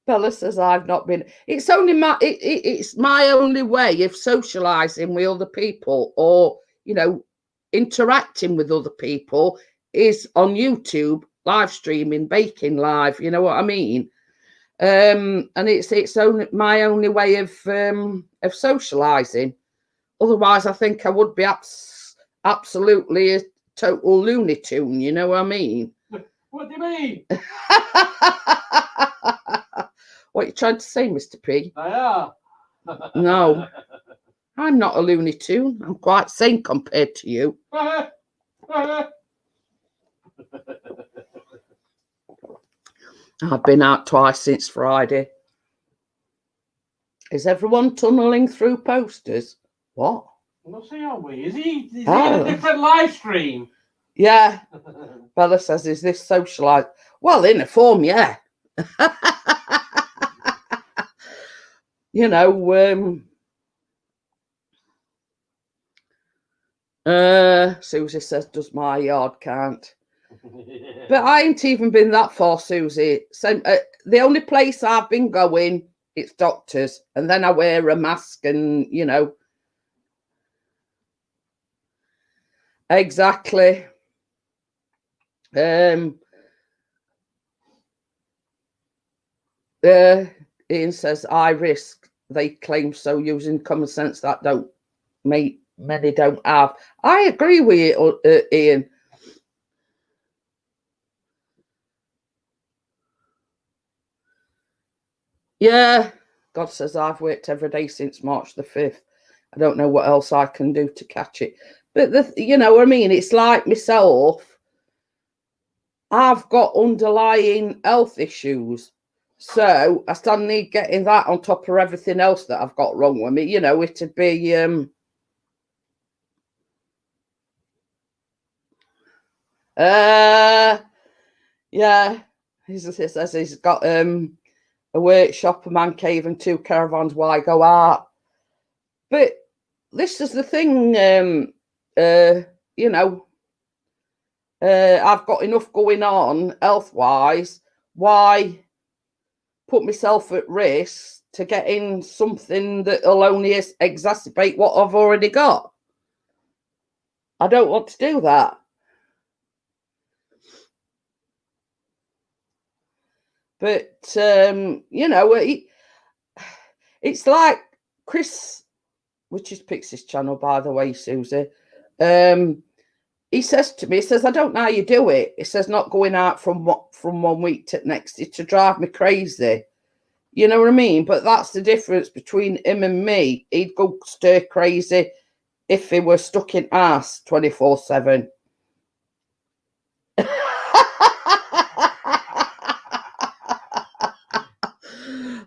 Bella says I've not been. It's only it's my only way of socializing with other people, or, you know, interacting with other people is on YouTube, live streaming, baking live. You know what I mean? And it's only my only way of socializing. Otherwise, I think I would be absolutely a total Looney Tune. You know what I mean? What do you mean? What you trying to say, Mr. P? I am. No, I'm not a Looney Tune. I'm quite sane compared to you. I've been out twice since Friday. Is everyone tunnelling through posters? What? We'll see, are we? Is he in a different live stream? Yeah. Bella says, is this socialised? Well, in a form, yeah. You know, Susie says, does my yard count? But I ain't even been that far, Susie. So, the only place I've been going, it's doctors. And then I wear a mask and, you know. Exactly. Ian says, I risk. They claim so, using common sense that many don't have. I agree with you, Ian. Yeah, God says I've worked every day since March the 5th. I don't know what else I can do to catch it. But, you know what I mean? It's like myself. I've got underlying health issues. So I still need getting that on top of everything else that I've got wrong with me. You know, it'd be... yeah. He says he's got a workshop, a man cave and 2 caravans. Why go out? But this is the thing, you know, I've got enough going on health-wise. Why put myself at risk to get in something that will only exacerbate what I've already got? I don't want to do that. But, you know, it's like Chris, which is Pixie's channel, by the way, Susie. He says to me, he says, I don't know how you do it. He says, not going out from 1 week to next, it to drive me crazy. You know what I mean? But that's the difference between him and me. He'd go stir crazy if he were stuck in arse 24/7.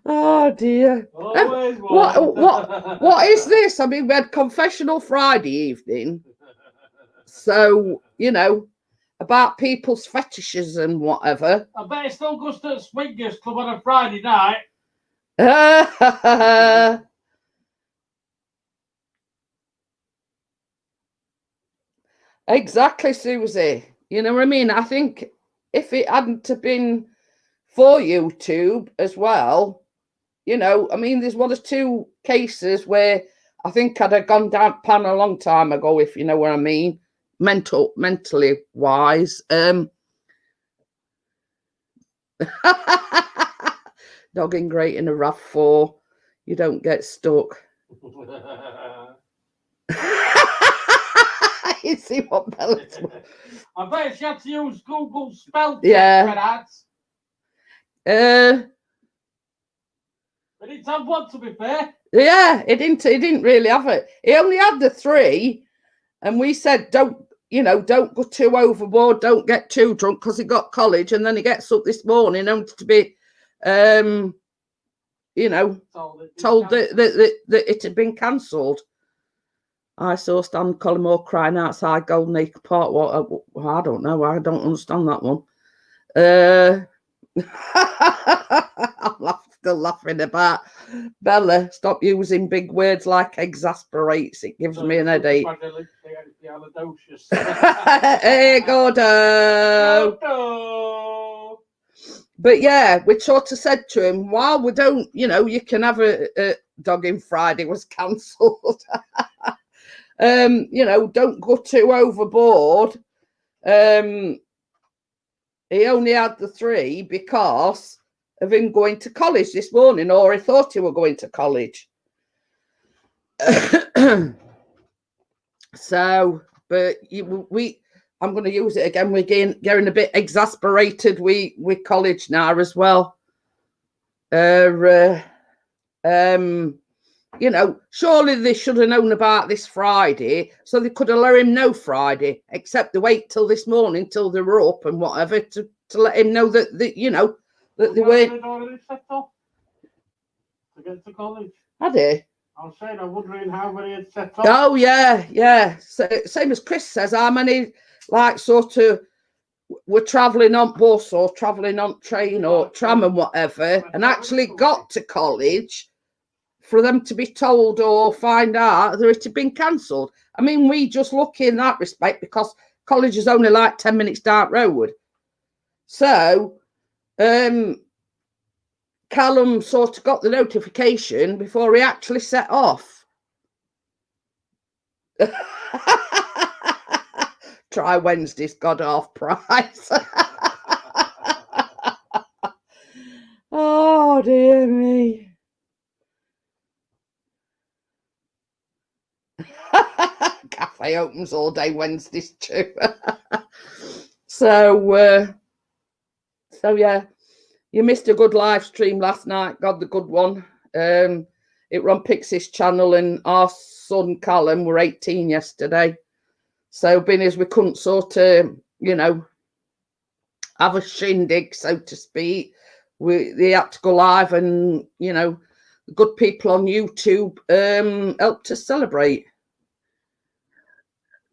Oh dear. What is this? I mean, we had confessional Friday evening. So, you know, about people's fetishes and whatever. I bet it still goes to the Swingers Club on a Friday night. Exactly, Susie. You know what I mean? I think if it hadn't have been for YouTube as well, you know, I mean, there's 1 or 2 cases where I think I'd have gone down pan a long time ago, if you know what I mean, mentally wise. Dogging great in a RAV4, you don't get stuck. You see what Bella's... I bet she had to use Google spell check for that. But it's had 1, to be fair. Yeah, he didn't really have it. He only had the 3, and we said, don't go too overboard, don't get too drunk, because he got college, and then he gets up this morning only to be, you know, told that it had been cancelled. I saw Stan Collymore crying outside Golden Acre Park. What? I don't know. I don't understand that one. I'm still laughing about Bella. Stop using big words like exasperates. It gives me an headache. Hey, Gordo. But yeah, we sort of said to him, while we don't, you know, you can have a Dogging Friday was cancelled. You know, don't go too overboard. He only had the 3 because of him going to college this morning, or he thought he were going to college. So, but I'm going to use it again. We're getting a bit exasperated with college now as well. You know, surely they should have known about this Friday, so they could have let him know Friday, except they wait till this morning, till they were up and whatever, to let him know that you know, that they weren't. Already set off to get to college. Had he? I was saying, I'm wondering how many had set off. Oh, yeah. So, same as Chris says, how many, like, sort of, were travelling on bus or travelling on train or tram and whatever, and actually got to college for them to be told or find out that it had been cancelled. I mean, we just lucky in that respect because college is only like 10 minutes down the road. So, Callum sort of got the notification before he actually set off. Try Wednesday's got half price. Oh, dear me. Cafe opens all day Wednesdays too. So yeah, you missed a good live stream last night. Got the good one. It were on Pixie's channel, and our son Callum were 18 yesterday. So being as we couldn't sort of, you know, have a shindig, so to speak, they had to go live, and you know, the good people on YouTube helped us celebrate.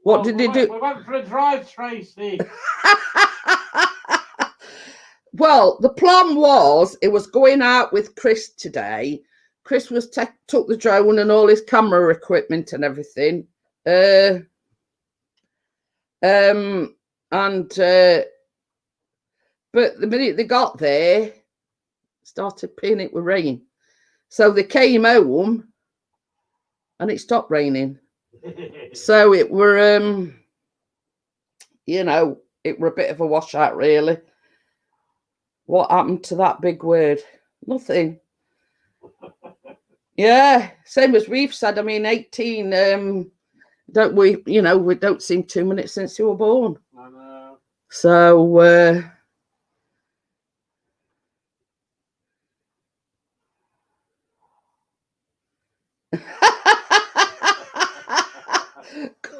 What did they do? We went for a drive, Tracy. Well, the plan was it was going out with Chris today. Chris was took the drone and all his camera equipment and everything. But the minute they got there, started peeing it with rain. So they came home and it stopped raining. So it were, you know, it were a bit of a washout, really. What happened to that big word? Nothing. Yeah, same as we've said. I mean, 18, don't we, you know, we don't seem 2 minutes since you were born. I know. So,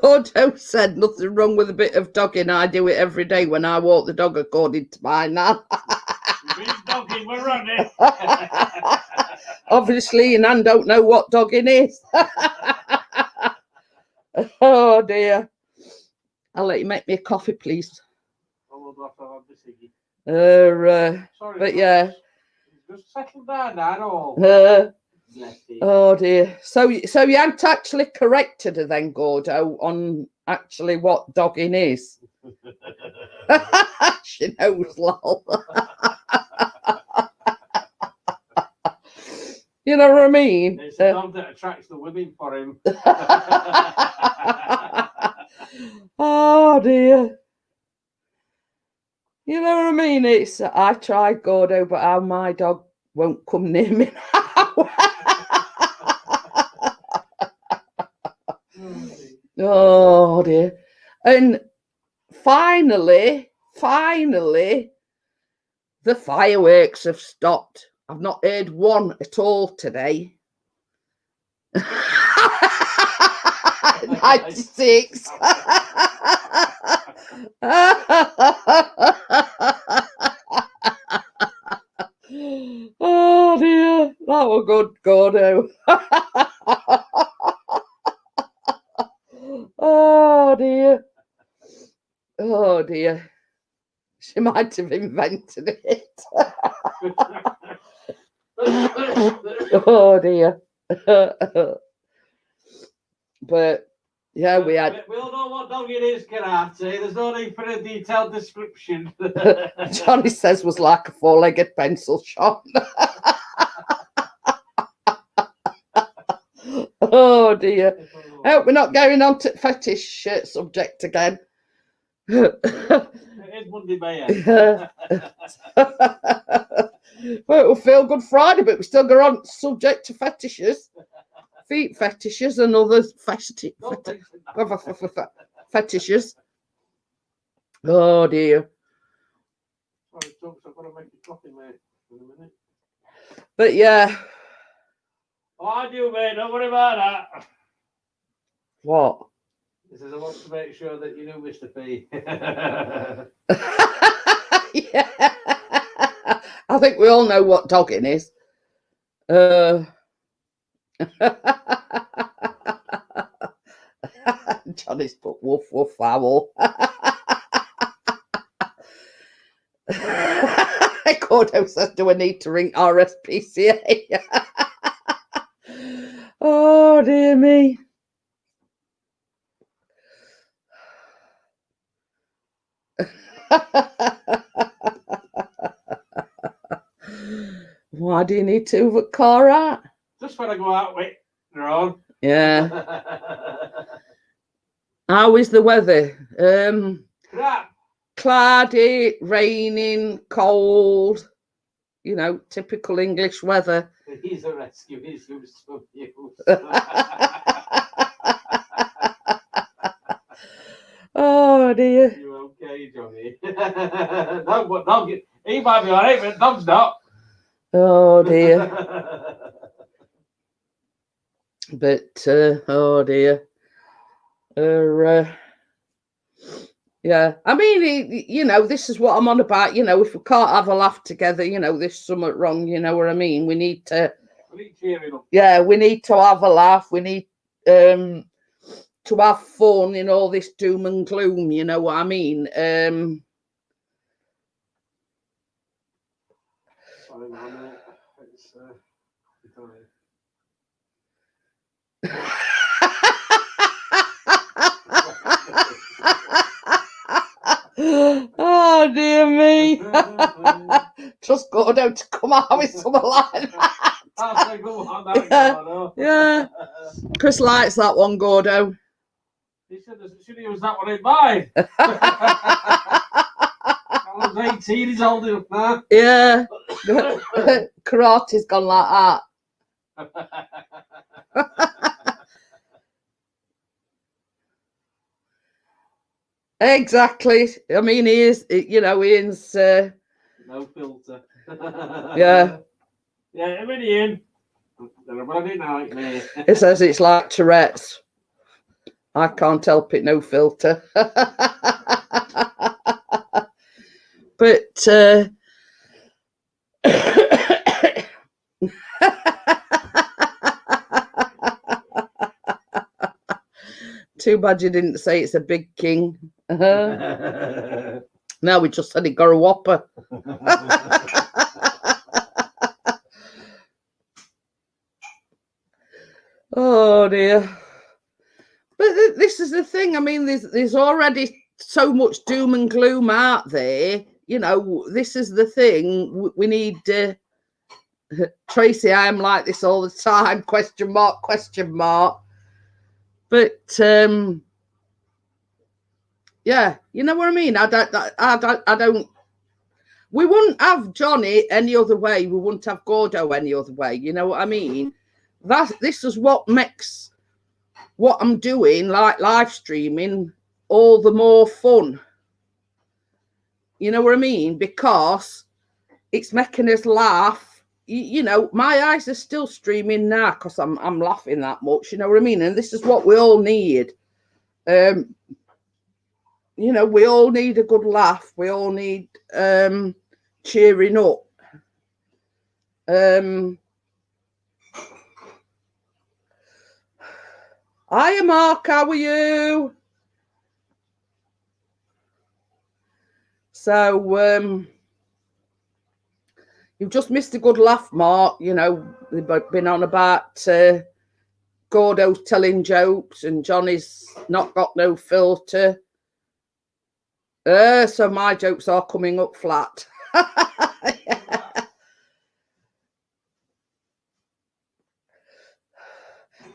Gordo said nothing wrong with a bit of dogging. I do it every day when I walk the dog, according to my nan. Dogging, we're running. Obviously, Nan don't know what dogging is. Oh dear. I'll let you make me a coffee, please. Sorry, but yeah. Just settle down now. Oh dear. So you hadn't actually corrected her then, Gordo, on actually what dogging is. She knows, lol. You know what I mean? It's a dog that attracts the women for him. Oh dear. You know what I mean? It's I tried, Gordo, but how my dog won't come near me now. Oh dear. And finally, the fireworks have stopped. I've not heard one at all today. 96. Oh dear, that was good, Gordo. Oh dear. Oh dear. She might have invented it. Oh dear. But yeah, we had. We all know what dog it is, Karate. There's no need for a detailed description. Johnny says was like a four-legged pencil shot. Oh dear. Oh, we're not going on to fetish subject again. It is Monday, Mayhem. Yeah. Well, it'll feel Good Friday, but we still go on subject to fetishes. Feet fetishes and other fetishes. Oh dear. Sorry, Chunks, I've got to make you coffee, mate, in a minute. But yeah. Oh, I do, mate. Don't worry about that. What? He says, I want to make sure that you know Mr. P. Yeah. I think we all know what dogging is. Johnny's put woof woof owl. Gordo says, do I need to ring RSPCA? Oh dear me. Why do you need to put car out? Just when I go out with Ron. Yeah. How is the weather? Crap. Cloudy, raining, cold. You know, typical English weather. He's a rescue. He's used to use. Oh dear. You okay, Johnny? No, but dog. He might be alright, but dog's not. Oh dear. But oh dear. Yeah, I mean, you know, this is what I'm on about. You know, if we can't have a laugh together, you know, there's something wrong. You know what I mean? We need to. We need cheering up. Yeah, we need to have a laugh. We need to have fun in all this doom and gloom. You know what I mean? Sorry, man. It's Oh dear me. Just got out to come out with something like that. I'll say go on that, Gordo. Yeah. Chris likes that one, Gordo. He should have used that one in mine. I was 18, he's old enough now. Yeah. Karate's gone like that. Exactly. I mean, he is, you know, Ian's. No filter. Yeah. Yeah, I'm in. They're a bloody nightmare. It says it's like Tourette's. I can't help it, no filter. But too bad you didn't say it's a big king. Now we just said he got a whopper. Oh dear. But this is the thing. I mean, there's already so much doom and gloom out there. You know, this is the thing. We need Tracy, I am like this all the time. Question mark, question mark. But yeah, you know what I mean? I don't. We wouldn't have Johnny any other way. We wouldn't have Gordo any other way. You know what I mean? This is what makes what I'm doing, like live streaming, all the more fun. You know what I mean? Because it's making us laugh. You know, my eyes are still streaming now because I'm laughing that much. You know what I mean? And this is what we all need. You know, we all need a good laugh. We all need cheering up. Hiya, Mark. How are you? So you've just missed a good laugh, Mark. You know, they've been on about Gordo's telling jokes and Johnny's not got no filter. So my jokes are coming up flat.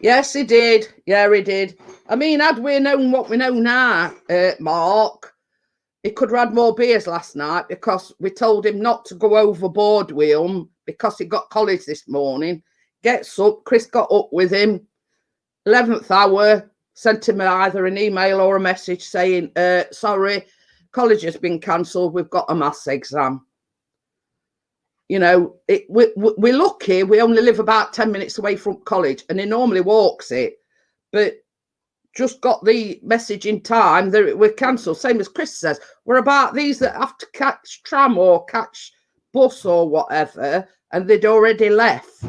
Yes, he did. Yeah, he did. I mean, had we known what we know now, Mark, he could have had more beers last night because we told him not to go overboard with him because he got college this morning. Gets up, Chris got up with him, 11th hour, sent him either an email or a message saying, sorry, college has been cancelled, we've got a maths exam. You know, we're lucky, we only live about 10 minutes away from college, and he normally walks it, but just got the message in time that we're cancelled. Same as Chris says, we're about these that have to catch tram or catch bus or whatever, and they'd already left.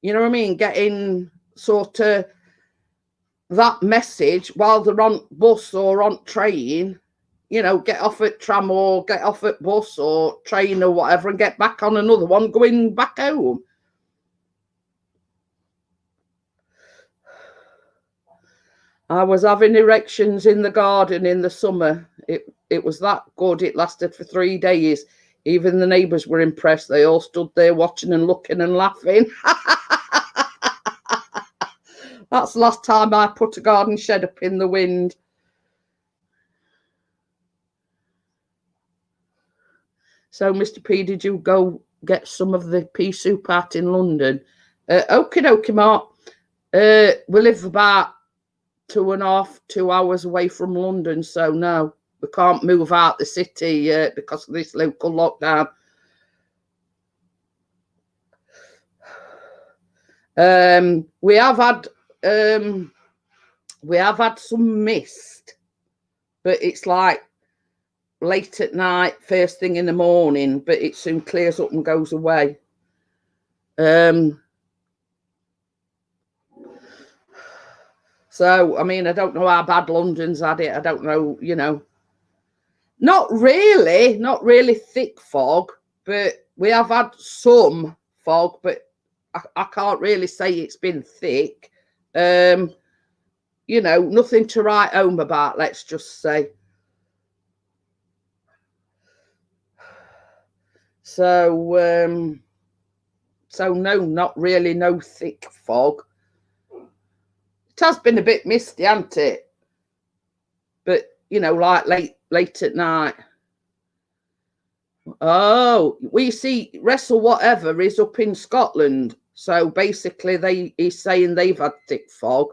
You know what I mean? Getting sort of that message while they're on bus or on train, you know, get off at tram or get off at bus or train or whatever and get back on another one going back home. I was having erections in the garden in the summer. It was that good. It lasted for 3 days. Even the neighbours were impressed. They all stood there watching and looking and laughing. That's the last time I put a garden shed up in the wind. So, Mr. P, did you go get some of the pea soup out in London? Okie dokie, Mark. We live about 2 hours away from London, so no, we can't move out the city because of this local lockdown. We have had some mist, but it's like late at night, first thing in the morning, but it soon clears up and goes away. So, I mean, I don't know how bad London's had it. I don't know, you know. Not really thick fog, but we have had some fog, but I can't really say it's been thick. You know, nothing to write home about, let's just say. So, no, not really, no thick fog. It has been a bit misty, hasn't it? But, you know, like late at night. Oh, we see Wrestle Whatever is up in Scotland. So basically he's saying they've had thick fog.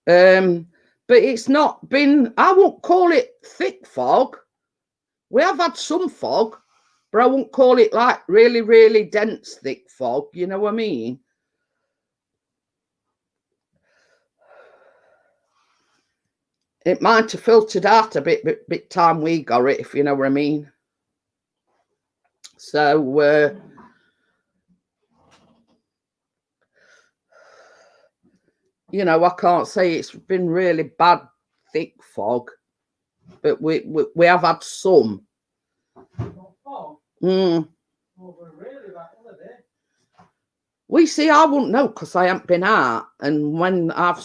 But it's not been, I won't call it thick fog. We have had some fog, but I won't call it like really, really dense thick fog. You know what I mean? It might have filtered out a bit time we got it, if you know what I mean. So, you know, I can't say it's been really bad, thick fog, but we have had some. We see, I wouldn't know because I haven't been out, and when I've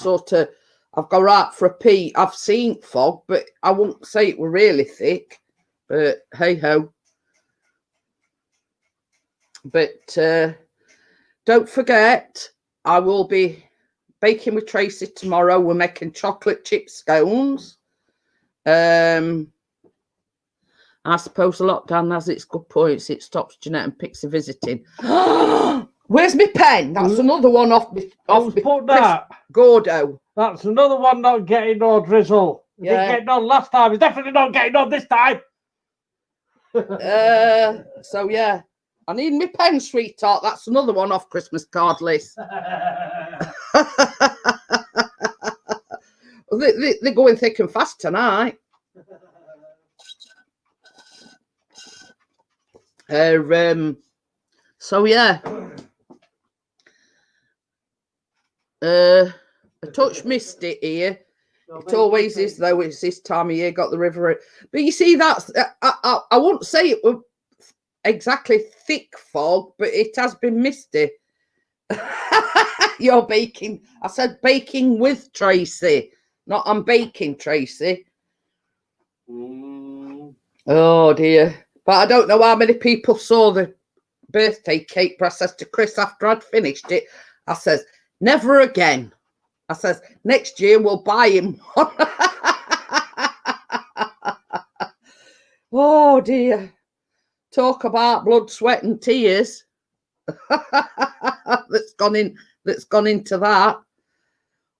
gone out for a pee, I've seen fog, but I won't say it were really thick. But hey ho. But don't forget, I will be baking with Tracy tomorrow. We're making chocolate chip scones. I suppose the lockdown has its good points. It stops Jeanette and Pixie visiting. Where's my pen? That's another one off that. Gordo. That's another one not getting no drizzle. Yeah. Didn't get none last time. He's definitely not getting none this time. So yeah, I need my pen, sweetheart. That's another one off Christmas card list. They're going thick and fast tonight. So yeah. A touch misty here. It always is, though. It's this time of year, got the river. But you see, that's I wouldn't say it was exactly thick fog, but it has been misty. You're baking. I said baking with Tracy, not I'm baking Tracy. Oh dear. But I don't know how many people saw the birthday cake, but I says to Chris after I'd finished it, I says, never again. I says, next year we'll buy him one. Oh dear. Talk about blood, sweat and tears. that's gone into that.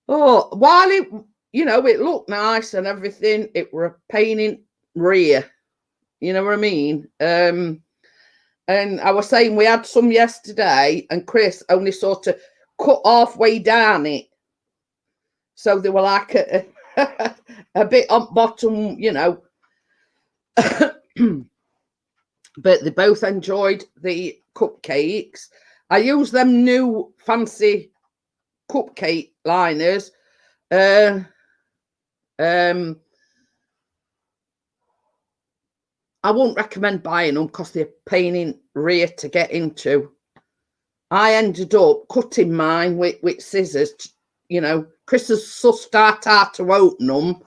Oh, while it, you know, it looked nice and everything, it were a pain in rear. You know what I mean? And I was saying we had some yesterday, and Chris only sort of cut halfway down it, so they were like a bit on bottom, you know. But they both enjoyed the cupcakes. I used them new fancy cupcake liners. I won't recommend buying them because they're a pain in rear to get into. I ended up cutting mine with scissors. You know, Chris has sussed out how to open them.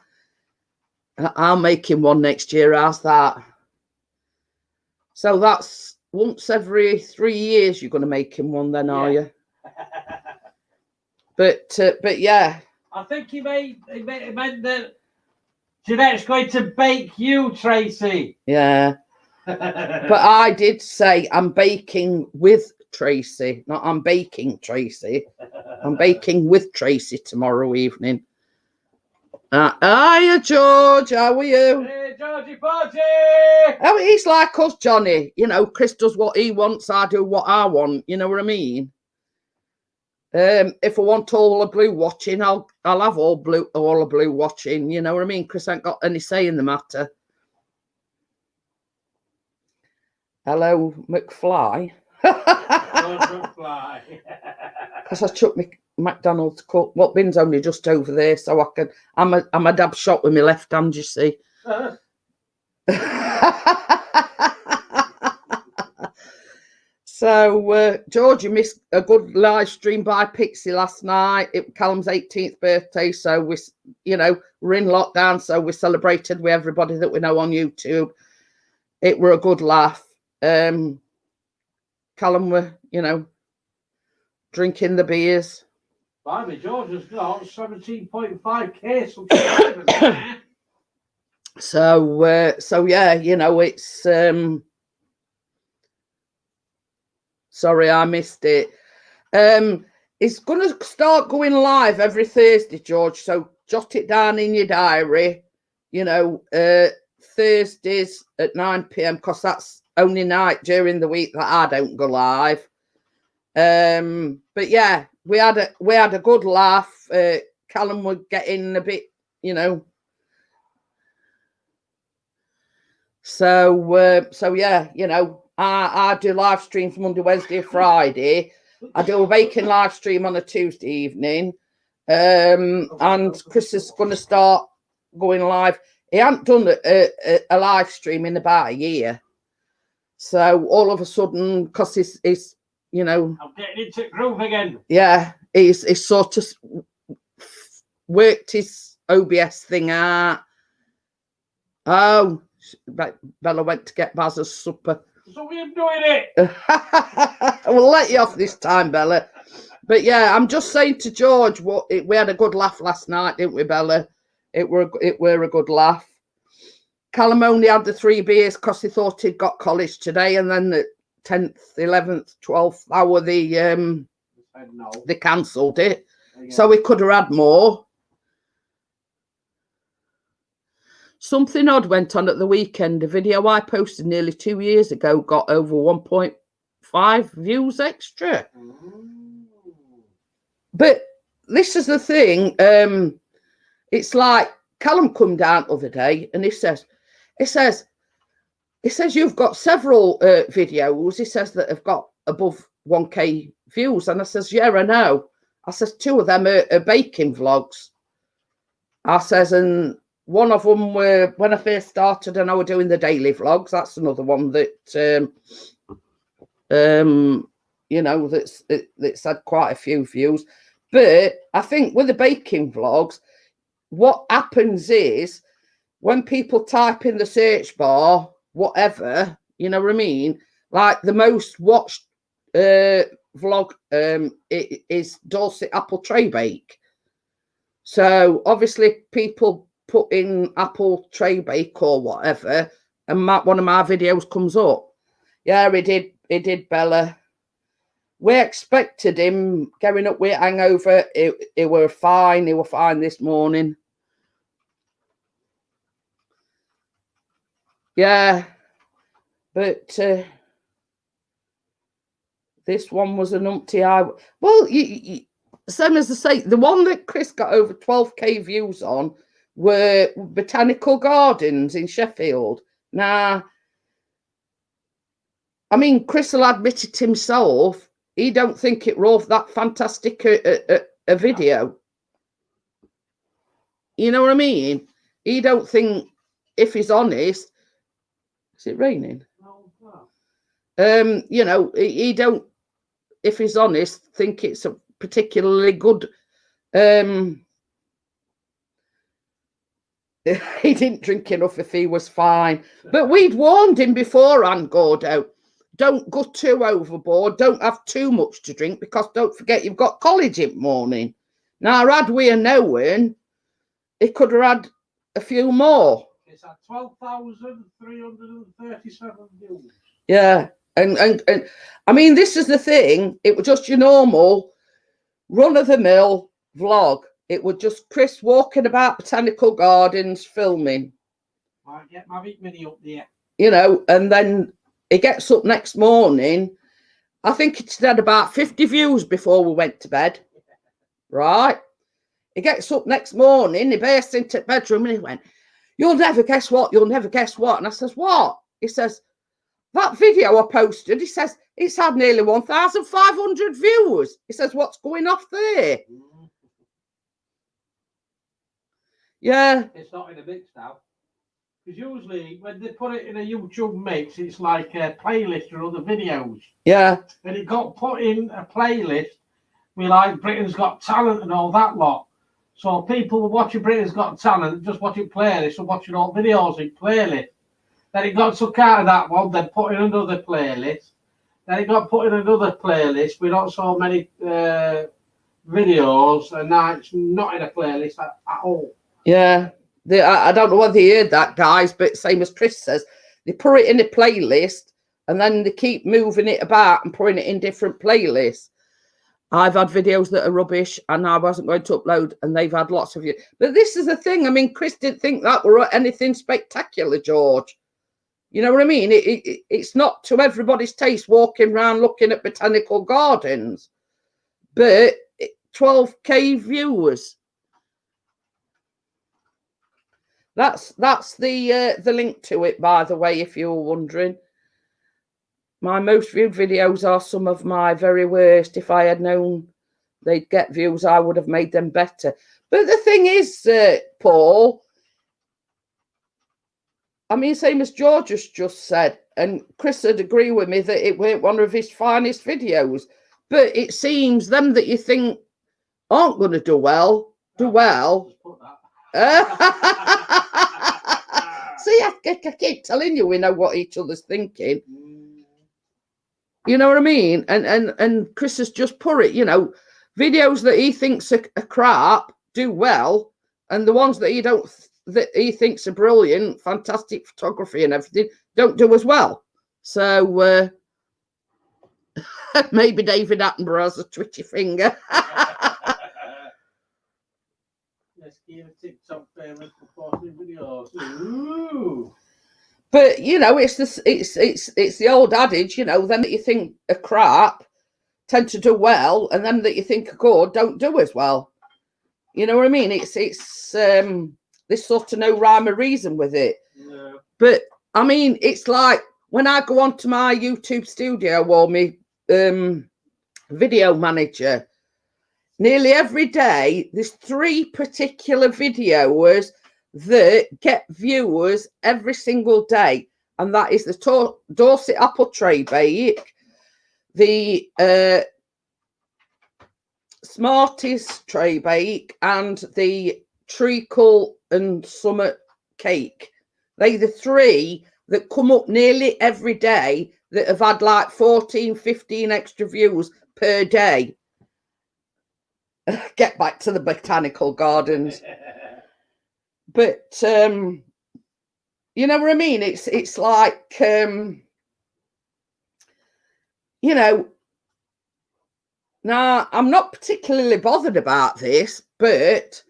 I'll make him one next year. How's that? So that's once every 3 years you're going to make him one then, are you? But yeah. I think he meant that Jeanette's going to bake you, Tracy. Yeah. But I did say I'm baking with Tracy, not I'm baking Tracy. I'm baking with Tracy tomorrow evening. Hiya, George. How are you? Hey, Georgie Porgy. Oh, he's like us, Johnny. You know, Chris does what he wants. I do what I want. You know what I mean? If I want all the blue watching, I'll have all the blue watching. You know what I mean? Chris ain't got any say in the matter. Hello, McFly. McFly. Because I took my McDonald's cup. What bin's only just over there, so I can. I'm a dab shot with my left hand. You see. So, George, you missed a good live stream by Pixie last night. It was Callum's 18th birthday, so we, you know, we're in lockdown, so we celebrated with everybody that we know on YouTube. It were a good laugh. Callum were, you know, drinking the beers. Blimey, George has got 17.5k subscribers. So yeah, you know, it's sorry I missed it. It's gonna start going live every Thursday, George, so jot it down in your diary, you know, Thursdays at 9 p.m. because that's only night during the week that I don't go live. But yeah, we had a good laugh. Callum was getting a bit, you know. So yeah, you know, I do live streams Monday, Wednesday, Friday. I do a baking live stream on a Tuesday evening. And Chris is going to start going live. He hadn't done a live stream in about a year. So all of a sudden, because he's, you know, I'm getting into groove again. Yeah, he's sort of worked his OBS thing out. Oh, Bella went to get Baz's supper. So we're doing it. We'll let you off this time, Bella. But yeah, I'm just saying to George, we had a good laugh last night, didn't we, Bella? It were a good laugh. Callum only had the 3 beers because he thought he'd got college today, and then the 10th, 11th, 12th hour they cancelled it, so we could have had more. Something odd went on at the weekend. A video I posted nearly 2 years ago got over 1.5 views extra. But this is the thing. It's like Callum come down the other day and he says, you've got several videos. He says that have got above 1k views. And I says, yeah, I know. I says, 2 of them are baking vlogs. I says, and one of them were when I first started and I was doing the daily vlogs. That's another one that, you know, that's had quite a few views. But I think with the baking vlogs, what happens is when people type in the search bar, whatever, you know what I mean? Like the most watched vlog it is Dorset apple tray bake. So obviously people put in apple tray bake or whatever, and one of my videos comes up. Yeah, he did, Bella. We expected him going up with hangover. He were fine. He were fine this morning. Yeah, but this one was an umpty eye. Well, same as I say, the one that Chris got over 12k views on were Botanical Gardens in Sheffield. Now, I mean, Chris will admit it himself. He don't think it was that fantastic a video. You know what I mean? He don't think, if he's honest, is it raining? You know, he don't, if he's honest, think it's a particularly good. He didn't drink enough if he was fine. But we'd warned him beforehand, Gordo. Don't go too overboard. Don't have too much to drink, because don't forget you've got college in the morning. Now, had we known, he could have had a few more. It's at 12,337 views. Yeah. And I mean, this is the thing. It was just your normal run-of-the-mill vlog. It was just Chris walking about Botanical Gardens filming. Might get my Vic Mini up there. You know, and then he gets up next morning. I think it had about 50 views before we went to bed. Right? He gets up next morning, he burst into the bedroom and he went, "You'll never guess what, you'll never guess what." And I says, "What?" He says, "That video I posted," he says, "it's had nearly 1,500 views." He says, "What's going off there?" Yeah. It's not in a mix now. Because usually when they put it in a YouTube mix, it's like a playlist or other videos. Yeah. And it got put in a playlist with like Britain's Got Talent and all that lot. So people watching Britain's Got Talent, just watching playlists and watching all videos in playlist. Then it got took out of that one, then put in another playlist. Then it got put in another playlist with not so many videos, and now it's not in a playlist at all. Yeah. I don't know whether you heard that, guys, but same as Chris says, they put it in a playlist and then they keep moving it about and putting it in different playlists. I've had videos that are rubbish and I wasn't going to upload, and they've had lots of views. But this is the thing. I mean, Chris didn't think that were anything spectacular, George. You know what I mean? It's not to everybody's taste walking around looking at Botanical Gardens. But 12k viewers. That's the link to it, by the way, if you were wondering. My most viewed videos are some of my very worst. If I had known they'd get views, I would have made them better. But the thing is, Paul, I mean, same as George just said, and Chris would agree with me that it weren't one of his finest videos. But it seems them that you think aren't going to do well. See, I keep telling you, we know what each other's thinking. You know what I mean? And Chris has just put it, you know, videos that he thinks are crap do well, and the ones that he thinks are brilliant, fantastic photography and everything, don't do as well. So maybe David Attenborough has a twitchy finger. Let's give a TikTok famous for posting videos. Ooh. But you know, it's the old adage, you know, them that you think are crap tend to do well, and them that you think are good don't do as well. You know what I mean? It's there's sort of no rhyme or reason with it. No. But I mean, it's like when I go onto my YouTube studio or my video manager, nearly every day there's 3 particular videos that get viewers every single day, and that is the Dorset apple tray bake, the Smarties tray bake, and the treacle and summit cake. They're the 3 that come up nearly every day that have had like 14, 15 extra views per day. Get back to the Botanical Gardens. But you know what I mean? It's like, you know, now I'm not particularly bothered about this, but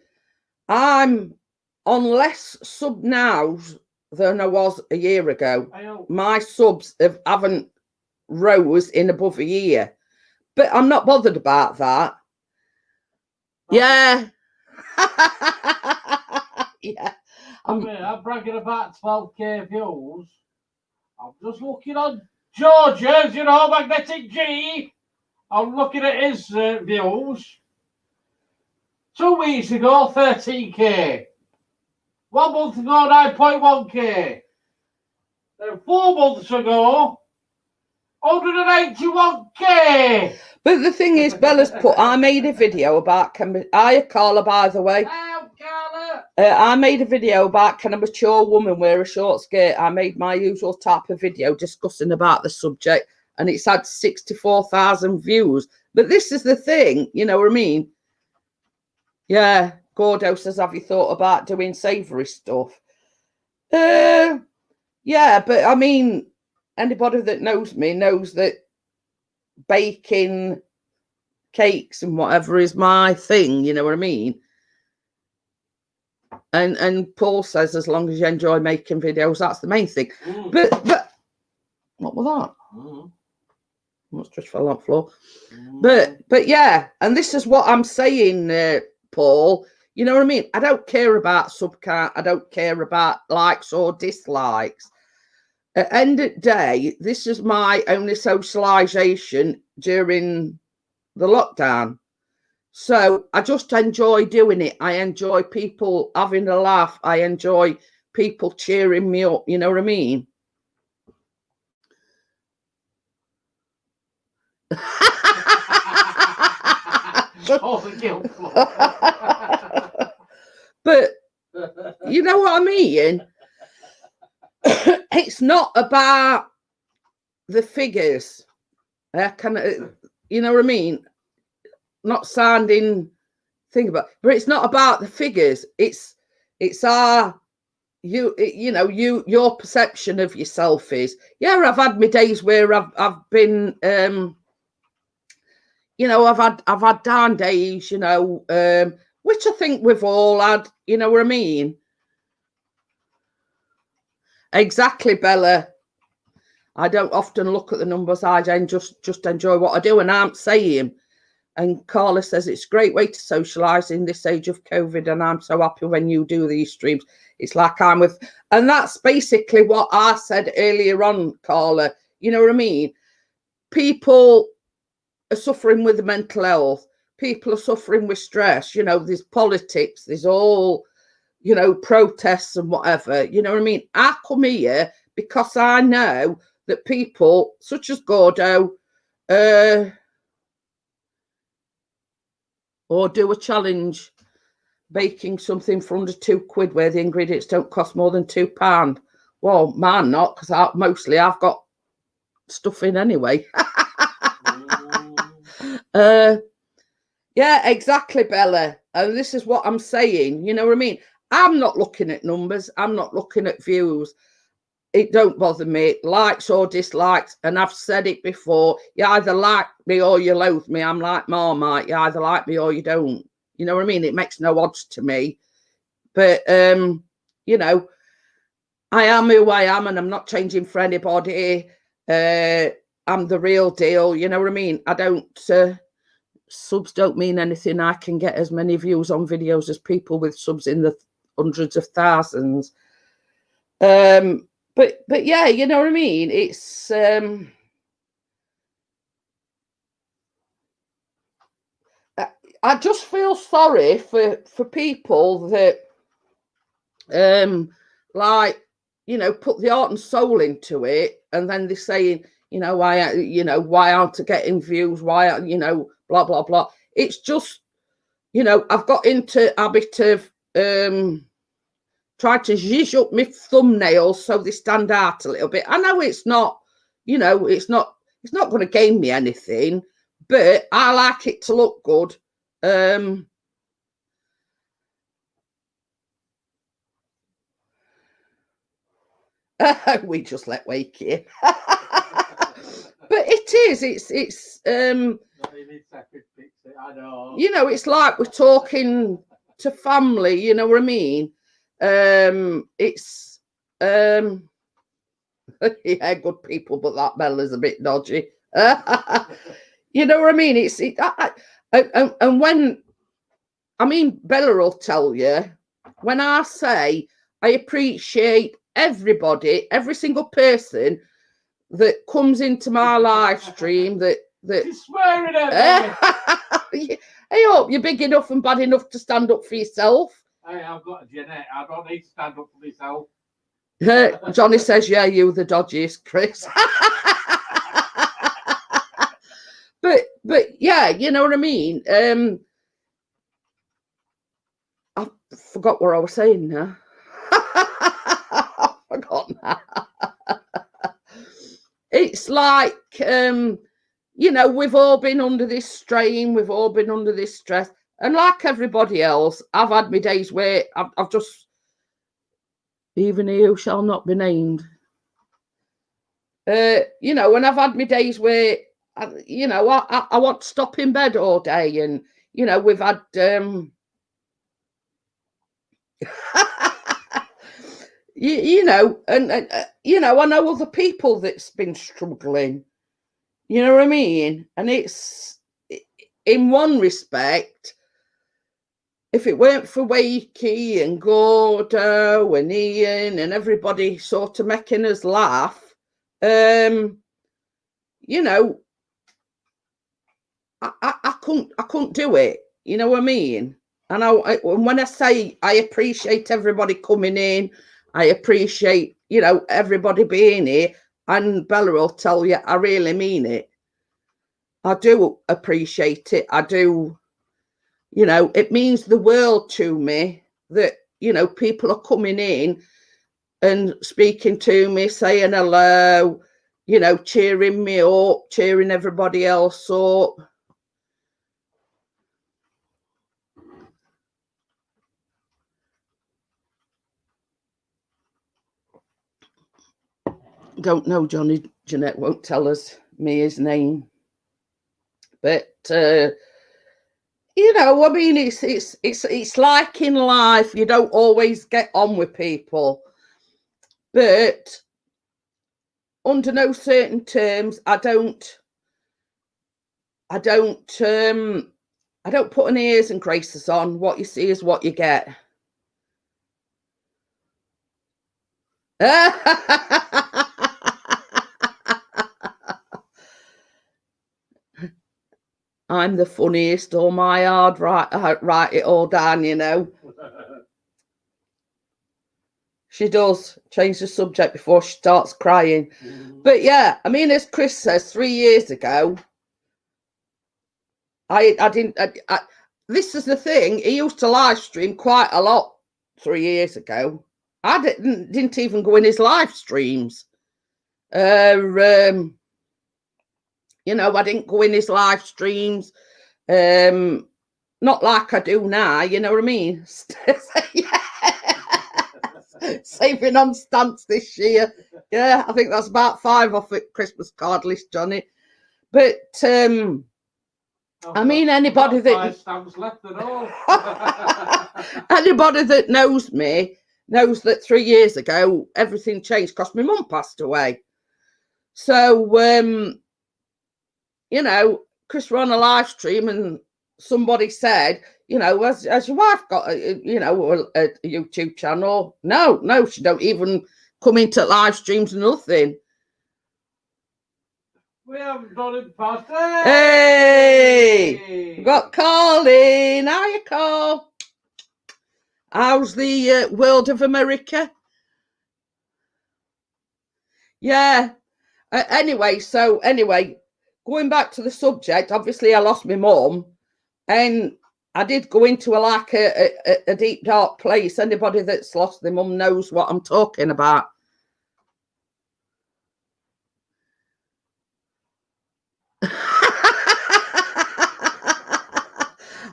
I'm on less sub now than I was a year ago. My subs haven't rose in above a year, but I'm not bothered about that. Yeah. Yeah. I'm bragging about 12k views. I'm just looking on George's, you know, Magnetic G. I'm looking at his views. 2 weeks ago, 13k. 1 month ago, 9.1k. Then 4 months ago, 181k. But the thing is, Bella's put, I made a video about, hiya Carla, by the way. Hello, Carla. I made a video about, can a mature woman wear a short skirt? I made my usual type of video discussing about the subject, and it's had 64,000 views. But this is the thing, you know what I mean? Yeah, Gordo says, have you thought about doing savoury stuff? Yeah, but I mean, anybody that knows me knows that baking cakes and whatever is my thing, you know what I mean? And Paul says, as long as you enjoy making videos, that's the main thing. But what was that? What's just fell on the floor? But yeah, and this is what I'm saying, Paul. You know what I mean? I don't care about sub count. I don't care about likes or dislikes. At the end of the day, this is my only socialization during the lockdown. So I just enjoy doing it. I enjoy people having a laugh. I enjoy people cheering me up. You know what I mean? But you know what I mean? It's not about the figures. You know what I mean? Not sounding thing about, but it's not about the figures. It's our your perception of yourself is, yeah, I've had my days where I've been I've had down days, which I think we've all had, you know what I mean? Exactly, Bella. I don't often look at the numbers. I just enjoy what I do, and I'm saying. And Carla says it's a great way to socialise in this age of COVID, and I'm so happy when you do these streams. It's like I'm with, and that's basically what I said earlier on, Carla. You know what I mean? People are suffering with mental health. People are suffering with stress. There's politics. There's all, protests and whatever. You know what I mean? I come here because I know that people such as Gordo, or do a challenge baking something for under £2 where the ingredients don't cost more than £2. Well, mine not, because mostly I've got stuff in anyway. Yeah, exactly, Bella. And this is what I'm saying. You know what I mean? I'm not looking at numbers. I'm not looking at views. It don't bother me, likes or dislikes. And I've said it before. You either like me or you loathe me. I'm like Marmite. You either like me or you don't. You know what I mean? It makes no odds to me. But, I am who I am, and I'm not changing for anybody. I'm the real deal. You know what I mean? I don't... subs don't mean anything. I can get as many views on videos as people with subs in the hundreds of thousands. But yeah, you know what I mean? It's I just feel sorry for people that put the heart and soul into it, and then they're saying, why aren't I getting views? Why, blah blah blah. It's just, I've got into habit of try to zhuzh up my thumbnails so they stand out a little bit. I know it's not, it's not going to gain me anything, but I like it to look good. We just let wake in. But it is, it's I know. You know, it's like we're talking to family, you know what I mean? It's yeah, good people, but that Bella's a bit dodgy. You know what I mean? And when, I mean, Bella will tell you, when I say I appreciate everybody, every single person that comes into my live stream, that She's swearing at me. I hope you're big enough and bad enough to stand up for yourself. Hey, I've got a Jeanette. I don't need to stand up for myself. Johnny says, yeah, you the dodgiest, Chris. but yeah, you know what I mean? I forgot what I was saying now. I forgot now. It's like, you know, we've all been under this strain, we've all been under this stress. And like everybody else, I've had my days where I've just, even he who shall not be named. You know, and I've had my days where, you know, I want to stop in bed all day. And, you know, we've had, you know, and you know, I know other people that's been struggling. You know what I mean? And it's, in one respect, if it weren't for Wakey and Gordo and Ian and everybody sort of making us laugh, you know, I couldn't do it. You know what I mean? And when I say I appreciate everybody coming in, I appreciate, you know, everybody being here, and Bella will tell you, I really mean it. I do appreciate it. I do, you know, it means the world to me that, you know, people are coming in and speaking to me, saying hello, you know, cheering me up, cheering everybody else up. Don't know, Johnny. Jeanette won't tell me his name. But you know, I mean, it's like in life, you don't always get on with people, but under no certain terms, I don't put an airs and graces on. What you see is what you get. I'm the funniest, or my hard write it all down, you know. She does change the subject before she starts crying. But yeah, I mean, as Chris says, 3 years ago, I didn't. This is the thing. He used to live stream quite a lot 3 years ago. I didn't even go in his live streams. You know, I didn't go in his live streams. Not like I do now, you know what I mean? Saving on stamps this year. Yeah, I think that's about 5 off at Christmas card list, Johnny. But I mean, anybody that 5 stamps left at all. Anybody that knows me knows that 3 years ago everything changed because my mum passed away. So you know, Chris were on a live stream and somebody said, you know, has your wife got a YouTube channel? No, she don't even come into live streams or nothing. We haven't done it past. Hey! We got Colin. Hiya, Cole. How's the world of America? Yeah. Anyway, going back to the subject, obviously I lost my mum, and I did go into a deep, dark place. Anybody that's lost their mum knows what I'm talking about.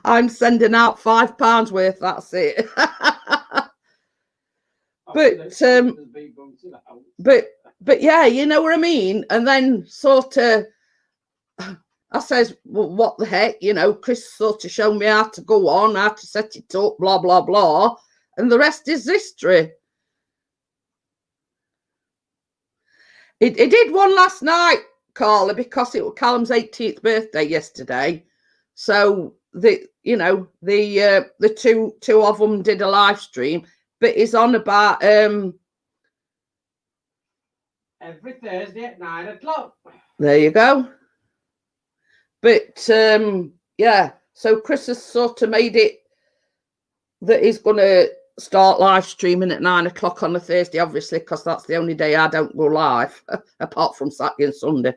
I'm sending out £5 worth, that's it. but yeah, you know what I mean. And then sort of, I says, well, what the heck, you know, Chris sort of showed me how to go on, how to set it up, blah, blah, blah. And the rest is history. He did one last night, Carla, because it was Callum's 18th birthday yesterday. So the two of them did a live stream, but he's on about every Thursday at 9 o'clock. There you go. But yeah, so Chris has sort of made it that he's going to start live streaming at 9 o'clock on a Thursday, obviously, because that's the only day I don't go live, apart from Saturday and Sunday.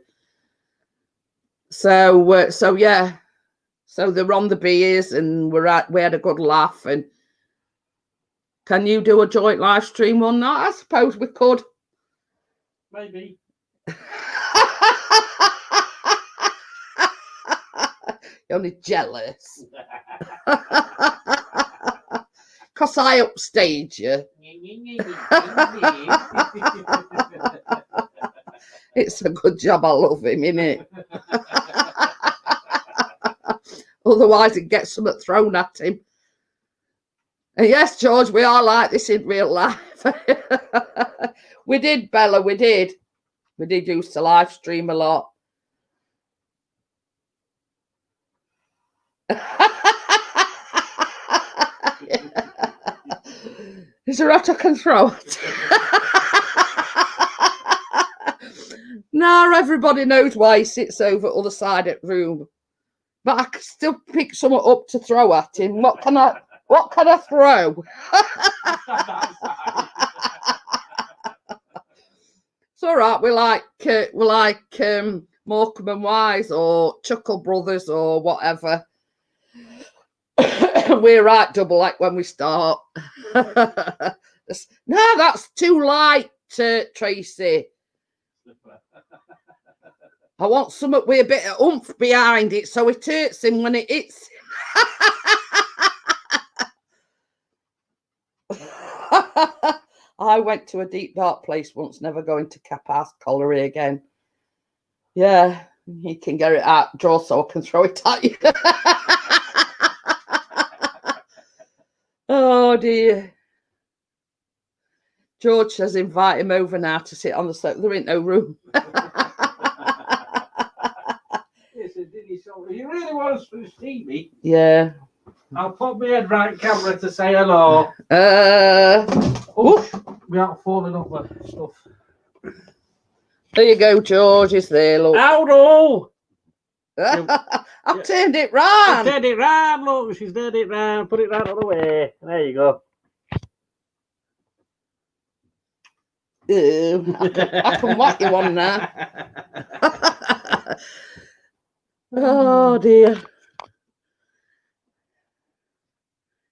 So yeah, so they're on the beers and we had a good laugh. And can you do a joint live stream one night? I suppose we could. Maybe. You're only jealous. Because I upstage you. It's a good job I love him, innit? Otherwise, he'd get something thrown at him. And yes, George, we are like this in real life. We did, Bella, we did. We did used to live stream a lot. Is there what I can throw it? Now everybody knows why he sits over the other side of the room. But I can still pick something up to throw at him. What can I throw? It's all right. We like Morecambe and Wise or Chuckle Brothers or whatever. We're right double like when we start. No, that's too light, Tracy. I want something with a bit of oomph behind it so it hurts him when it hits. I went to a deep dark place once, never going to Capas Colliery again. Yeah, he can get it out, draw so I can throw it at you. Oh dear. George says invite him over now to sit on the sofa. There ain't no room. You really want us to see me? Yeah. I'll put my head right camera to say hello. We aren't falling over stuff. There you go, George. Is there, look. Howdo! I've turned it round. She's turned it round, look. She's turned it round. Put it right on the way. There you go. I can whack you on now. Oh dear.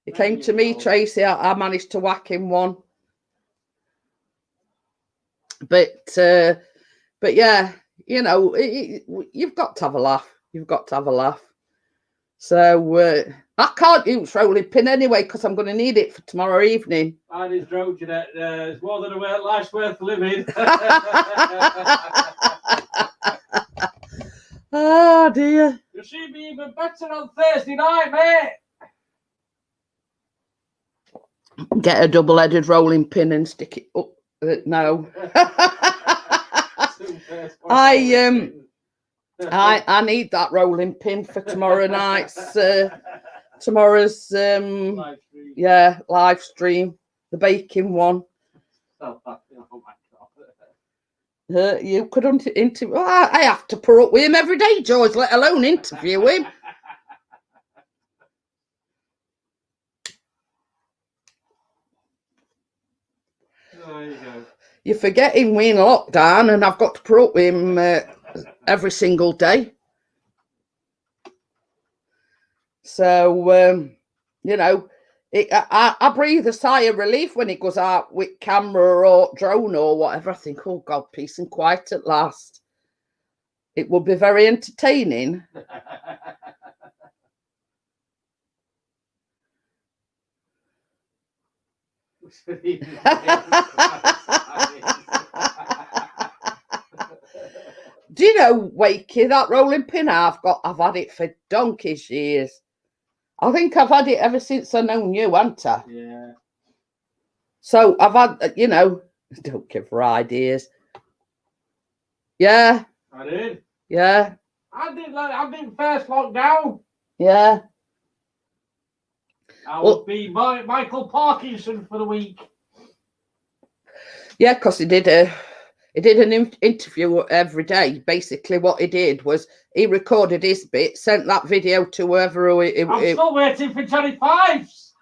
He came to me, Tracy. I managed to whack him one. But yeah, you know, you've got to have a laugh. You've got to have a laugh. So I can't use rolling pin anyway because I'm going to need it for tomorrow evening. I just drove you that it's more than a life's worth living. Oh dear. You'll see me even better on Thursday night, mate. Get a double-headed rolling pin and stick it up. No. I need that rolling pin for tomorrow night's tomorrow's live stream. Yeah, live stream, the baking one. Oh my God. You could interview. I have to put up with him every day, George, let alone interview him. There you go. You're forgetting we're in lockdown and I've got to put up with him every single day. So, you know, I breathe a sigh of relief when it goes out with camera or drone or whatever. I think, oh God, peace and quiet at last. It will be very entertaining. books for the Do you know, Wakey, that rolling pin I've had it for donkey's years. I think I've had it ever since I known you, haven't I? Yeah. So I've had, you know, don't give her ideas. Yeah. I did. Yeah. I did first lockdown. Yeah. I would be Michael Parkinson for the week. Yeah, because he did an interview every day. Basically, what he did was he recorded his bit, sent that video to whoever. I'm still waiting for Johnny Fives.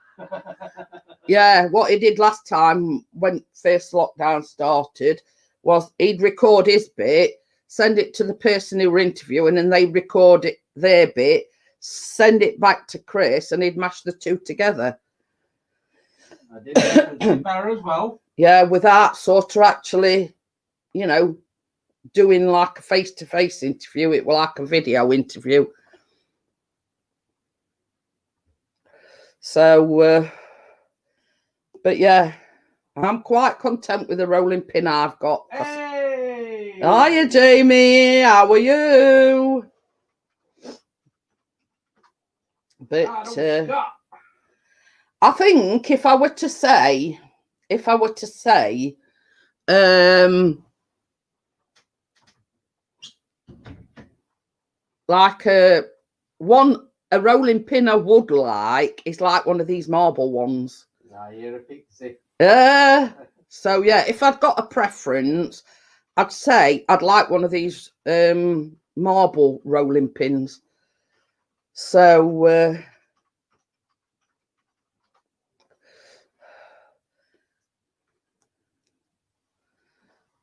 Yeah, what he did last time when first lockdown started was he'd record his bit, send it to the person who were interviewing, and they record it, their bit, send it back to Chris, and he'd mash the two together. I did that better as well. Yeah, without sort of actually, you know, doing like a face-to-face interview, it was like a video interview. So, but yeah, I'm quite content with the rolling pin I've got. Hey! Hiya, Jamie. How are you? But I think if I were to say, like a rolling pin I would like is like one of these marble ones. Nah, you're a pixie. So yeah, if I'd got a preference, I'd say I'd like one of these marble rolling pins. So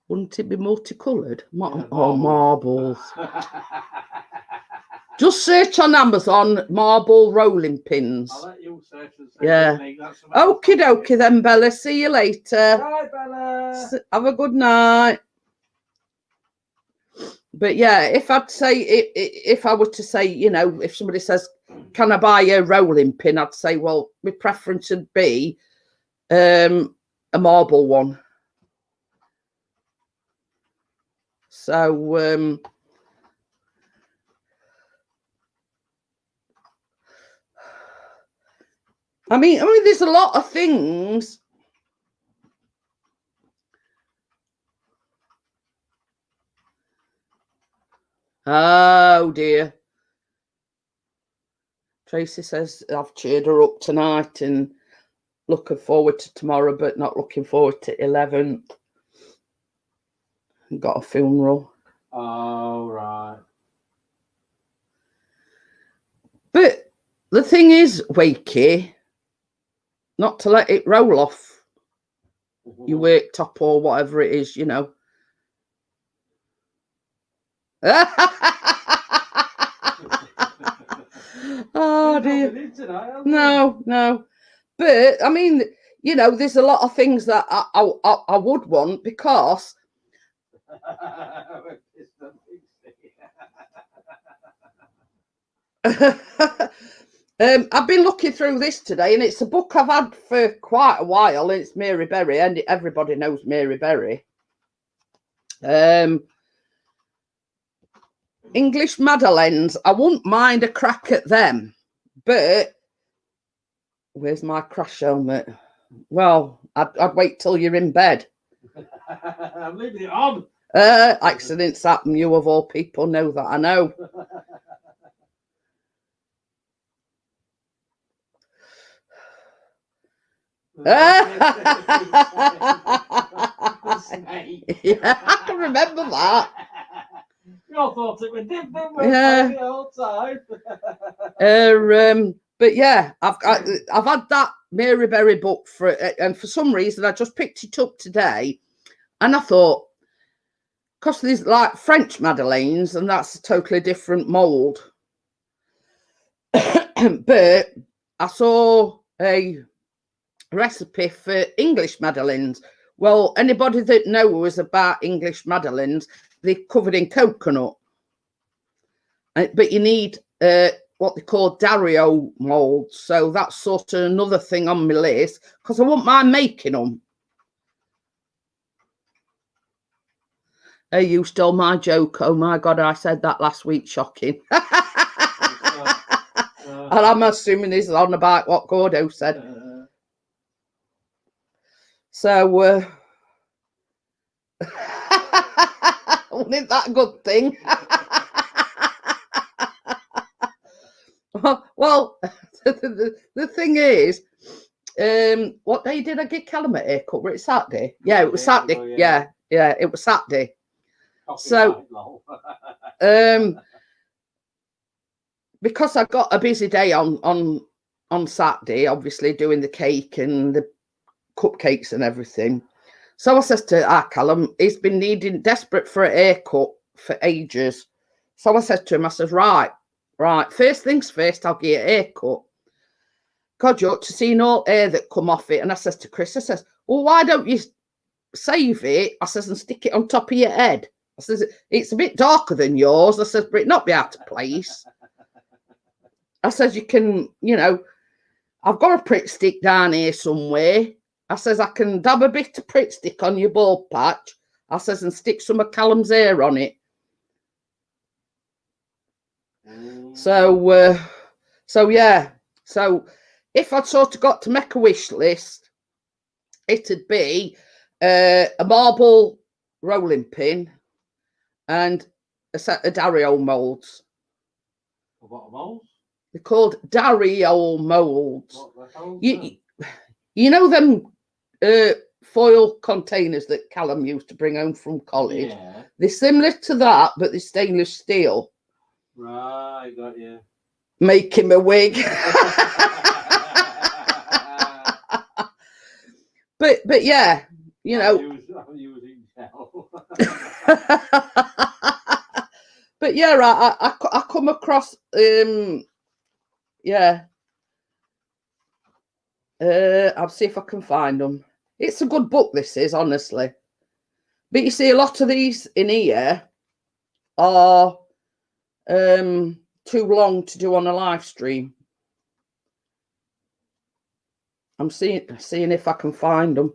wouldn't it be multicolored? Marbles. Just search on Amazon marble rolling pins. I'll let you search and say. Yeah. Okie dokie then, Bella. See you later. Bye, Bella. Have a good night. But yeah, if I'd say if I were to say, you know, if somebody says, "Can I buy a rolling pin?" I'd say, well, my preference would be a marble one. So I mean, there's a lot of things. Oh dear. Tracy says I've cheered her up tonight and looking forward to tomorrow, but not looking forward to 11th. Got a funeral. Oh, right. But the thing is, Wakey, not to let it roll off your work top or whatever it is, you know. Oh dear. No. But I mean, you know, there's a lot of things that I would want because I've been looking through this today, and it's a book I've had for quite a while, and it's Mary Berry, and everybody knows Mary Berry. English Madeleines, I wouldn't mind a crack at them, but where's my crash helmet? Well, I'd wait till you're in bed. I'm leaving it on. Accidents happen. You of all people know that. I know. Yeah, I can remember that. You all thought it was different the whole time. But yeah, I've had that Mary Berry book for, and for some reason I just picked it up today, and I thought, because there's like French Madeleines, and that's a totally different mould. But I saw a recipe for English Madeleines. Well, anybody that knows about English Madeleines, they're covered in coconut. But you need what they call Dario molds. So that's sort of another thing on my list because I wouldn't mind making them. Hey, you stole my joke. Oh my God, I said that last week. Shocking. And I'm assuming this is on about what Gordo said. So, wasn't that a good thing? Well, the thing is, what day did I get Callum a haircut? Was it Saturday? Yeah, it was Saturday. Yeah, it was Saturday. So, because I got a busy day on Saturday, obviously doing the cake and the cupcakes and everything. So I says to Callum, he's been desperate for a haircut for ages. So I said to him, I says, right, first things first, I'll get a haircut. God, you ought to see all hair that come off it. And I says to Chris, I says, well, why don't you save it? I says, and stick it on top of your head. I says, it's a bit darker than yours. I says, but it not be out of place. I says, you can, I've got a Pritt stick down here somewhere. I says, I can dab a bit of Pritt stick on your bald patch. I says, and stick some of Callum's hair on it. So yeah. So if I'd sort of got to make a wish list, it'd be a marble rolling pin and a set of Dario molds. What molds? They're called Dario molds. What the hell? You know them foil containers that Callum used to bring home from college? Yeah. They're similar to that, but they're stainless steel. Right, got you. Make him a wig. but yeah, I'm using gel. But yeah, I come across yeah. I'll see if I can find them. It's a good book, this is, honestly. But you see, a lot of these in here are too long to do on a live stream. I'm seeing if I can find them.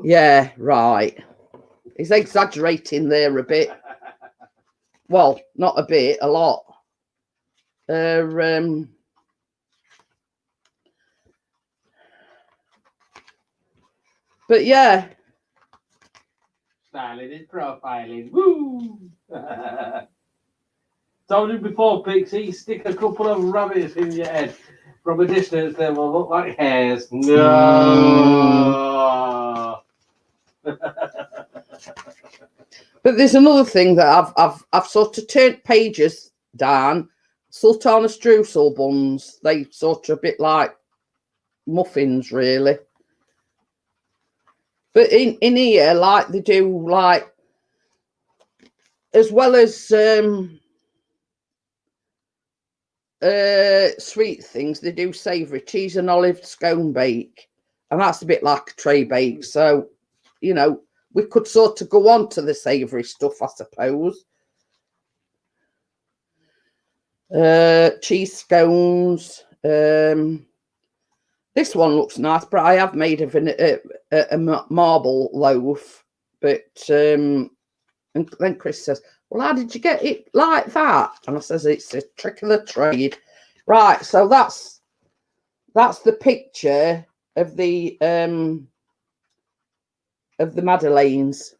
Yeah, right. He's exaggerating there a bit. Well, not a bit, a lot. But yeah. Styling is profiling. Woo! Told you before, Pixie, stick a couple of rabbits in your head. From a distance, they will look like hairs. No. But there's another thing that I've sort of turned pages down. Sultana streusel buns. They sort of a bit like muffins, really. But in here, like they do, like as well as sweet things, they do savoury cheese and olive scone bake, and that's a bit like a tray bake. So, we could sort of go on to the savoury stuff, I suppose. Cheese scones. This one looks nice, but I have made a marble loaf. But and then Chris says, well, how did you get it like that? And I says, it's a trick of the trade. Right, so that's the picture of the Madeleines.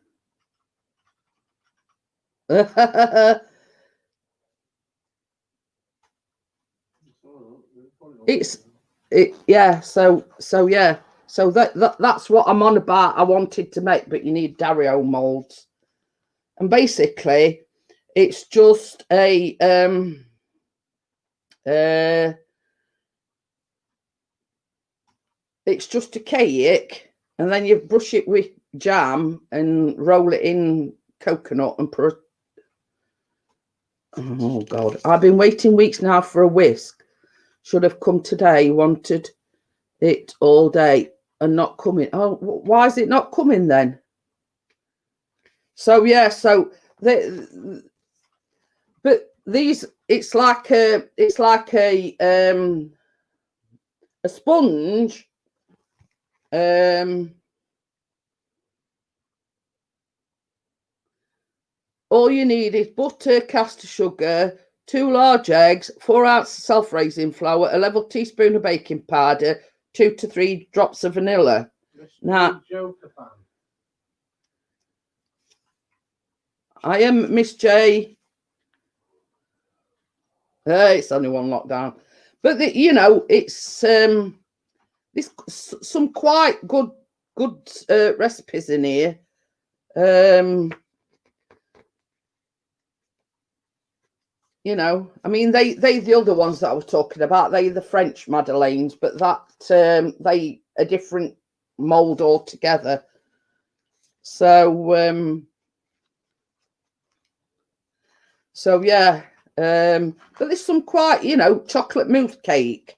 Yeah, so yeah, so that's what I'm on about. I wanted to make, but you need Dario molds, and basically it's just a it's just a cake, and then you brush it with jam and roll it in coconut and put. Oh God, I've been waiting weeks now for a whisk. Should have come today. Wanted it all day and not coming. Oh, why is it not coming then? So yeah, so these, it's like a sponge. All you need is butter, caster sugar, 2 large eggs, 4 ounces self-raising flour, a level teaspoon of baking powder, 2 to 3 drops of vanilla. Now, I am Miss J. It's only one lockdown, but you know, it's there's some quite good recipes in here. You know, I mean, they the other ones that I was talking about, they the French Madeleines, but that they a different mold altogether. So yeah, but there's some quite, you know, chocolate mousse cake,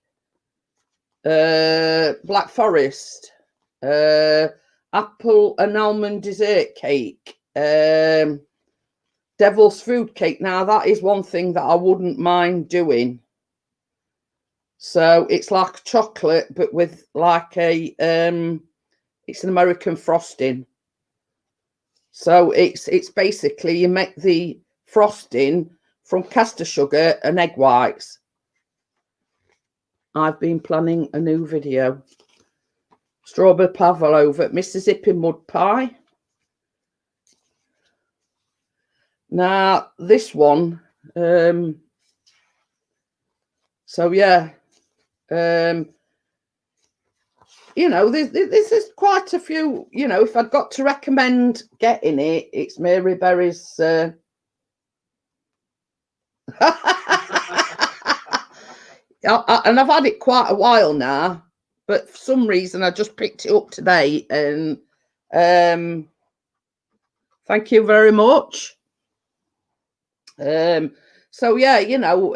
Black Forest, apple and almond dessert cake, devil's food cake. Now that is one thing that I wouldn't mind doing. So it's like chocolate, but with like a it's an American frosting. So it's basically you make the frosting from caster sugar and egg whites. I've been planning a new video. Strawberry pavlova, Mississippi mud pie. Now this one, so yeah, you know, this is quite a few. You know, if I'd got to recommend getting it, it's Mary Berry's. And I've had it quite a while now, but for some reason I just picked it up today, and thank you very much. So yeah, you know,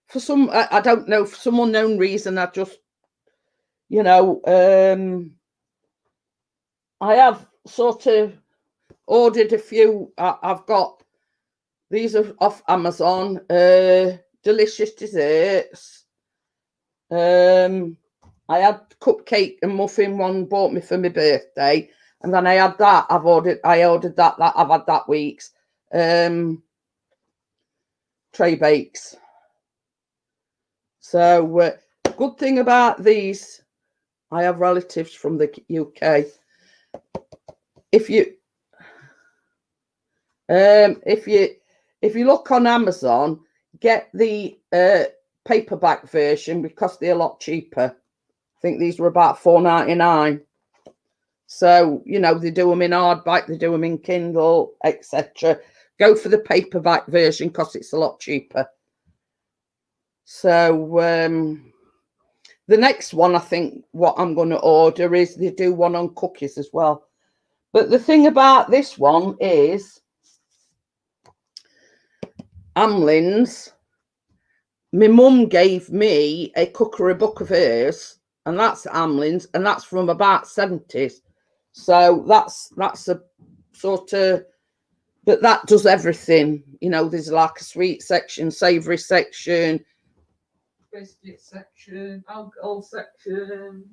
for some, I don't know, for some unknown reason, I just, you know, I have sort of ordered a few. I've got, these are off Amazon, delicious desserts. I had cupcake and muffin, one bought me for my birthday, and then I had that. I ordered that I've had that week's tray bakes. So good thing about these, I have relatives from the UK. If you look on Amazon, get the paperback version because they're a lot cheaper. I think these were about $4.99. So, you know, they do them in hardback, they do them in Kindle, etc. Go for the paperback version because it's a lot cheaper. So the next one, I think what I'm going to order is they do one on cookies as well. But the thing about this one is Amlin's. My mum gave me a cookery book of hers, and that's Amlin's, and that's from about 70s. So that's a sort of, but that does everything. You know, there's like a sweet section, savoury section, biscuit section, alcohol section.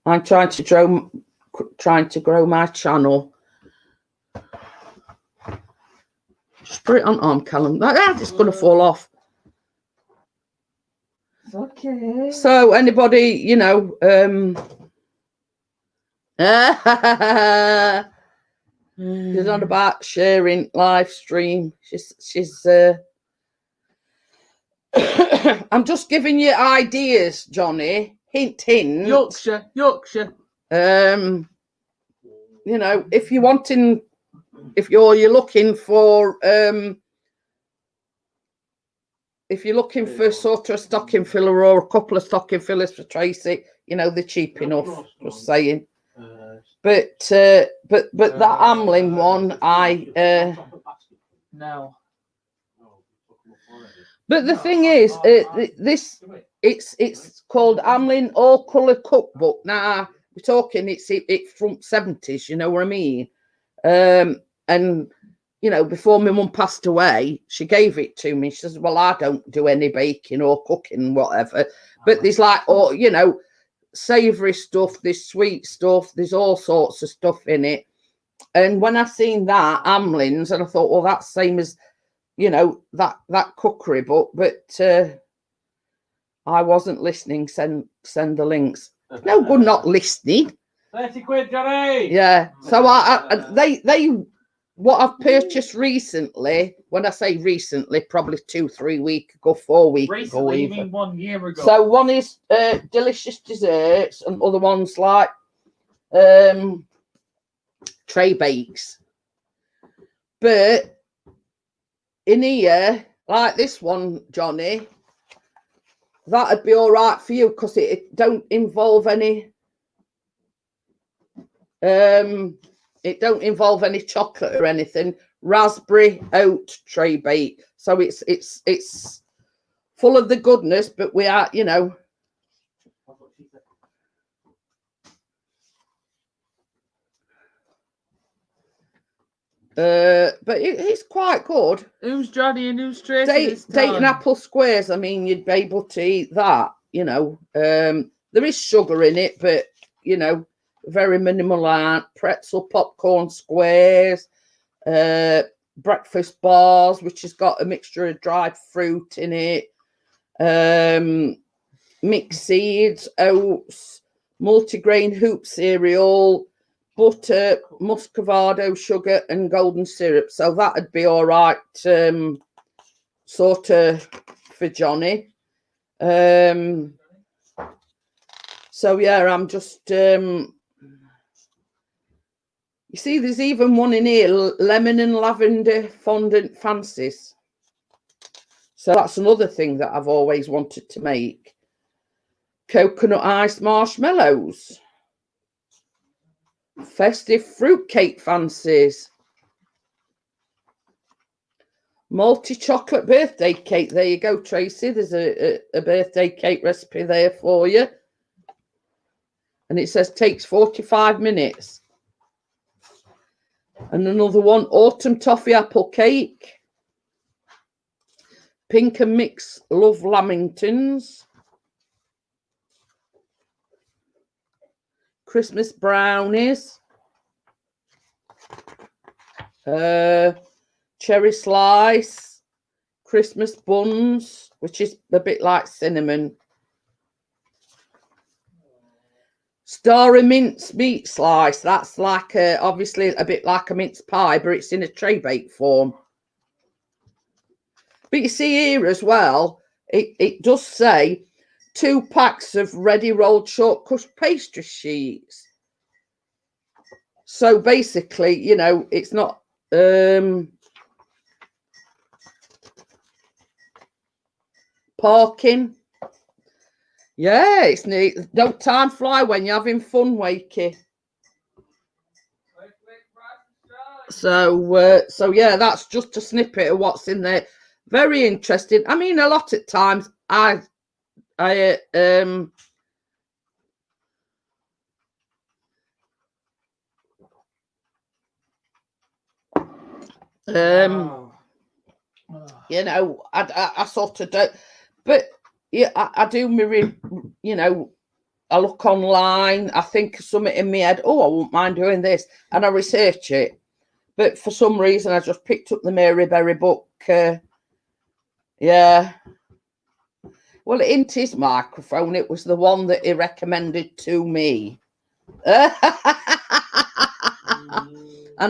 I'm trying to grow my channel. Just put it on arm, Callum. It's going to fall off. Okay. So anybody, you know, she's on about sharing live stream. She's I'm just giving you ideas, Johnny. Hint, hint. Yorkshire. You know, if you're looking for if you're looking for sort of a stocking filler or a couple of stocking fillers for Tracy, you know, they're cheap enough. Just saying. But that Amlin one, no. But the thing is, it's called Amlin All Colour Cookbook. Now we're talking it's from 70s. You know what I mean? And you know, before my mum passed away, she gave it to me. She says, well, I don't do any baking or cooking, whatever. But there's like, oh, you know, savoury stuff, there's sweet stuff, there's all sorts of stuff in it. And when I seen that, Amlin's, and I thought, well, that's same as, you know, that cookery book. But I wasn't listening. Send the links. No good not listening. 30 quid, Johnny. Yeah. So they what I've purchased recently, when I say recently, probably 2-3 weeks ago, 4 weeks ago. You mean 1 year ago? So one is delicious desserts, and other ones like tray bakes. But in here, like this one, Johnny, that'd be all right for you because it don't involve any it don't involve any chocolate or anything. Raspberry oat tray bake, so it's full of the goodness, but we are, you know, but it's quite good. Who's Johnny and who's Tracy? Dating apple squares, I mean, you'd be able to eat that, you know. There is sugar in it, but, you know, very minimal amount. Pretzel popcorn squares, breakfast bars, which has got a mixture of dried fruit in it, mixed seeds, oats, multigrain hoop cereal, butter, muscovado, sugar, and golden syrup. So that'd be all right, sort of for Johnny. So yeah, I'm just you see, there's even one in here, lemon and lavender fondant fancies. So that's another thing that I've always wanted to make. Coconut iced marshmallows. Festive fruitcake fancies. Multi-chocolate birthday cake. There you go, Tracy. There's a birthday cake recipe there for you. And it says takes 45 minutes. And another one, autumn toffee apple cake. Pink and mix love lamingtons. Christmas brownies. Cherry slice. Christmas buns, which is a bit like cinnamon. Starry mince meat slice. That's like obviously a bit like a mince pie, but it's in a tray bake form. But you see here as well, it does say 2 packs of ready rolled short crust pastry sheets. So basically, you know, it's not parking. Yeah, it's neat. Don't time fly when you're having fun, Wakey. So yeah, that's just a snippet of what's in there. Very interesting. I mean, a lot of times I you know, I sort of don't, but yeah, I do mirror, you know, I look online, I think something in my head, oh, I won't mind doing this, and I research it. But for some reason, I just picked up the Mary Berry book. Yeah. Well, it ain't his microphone. It was the one that he recommended to me. And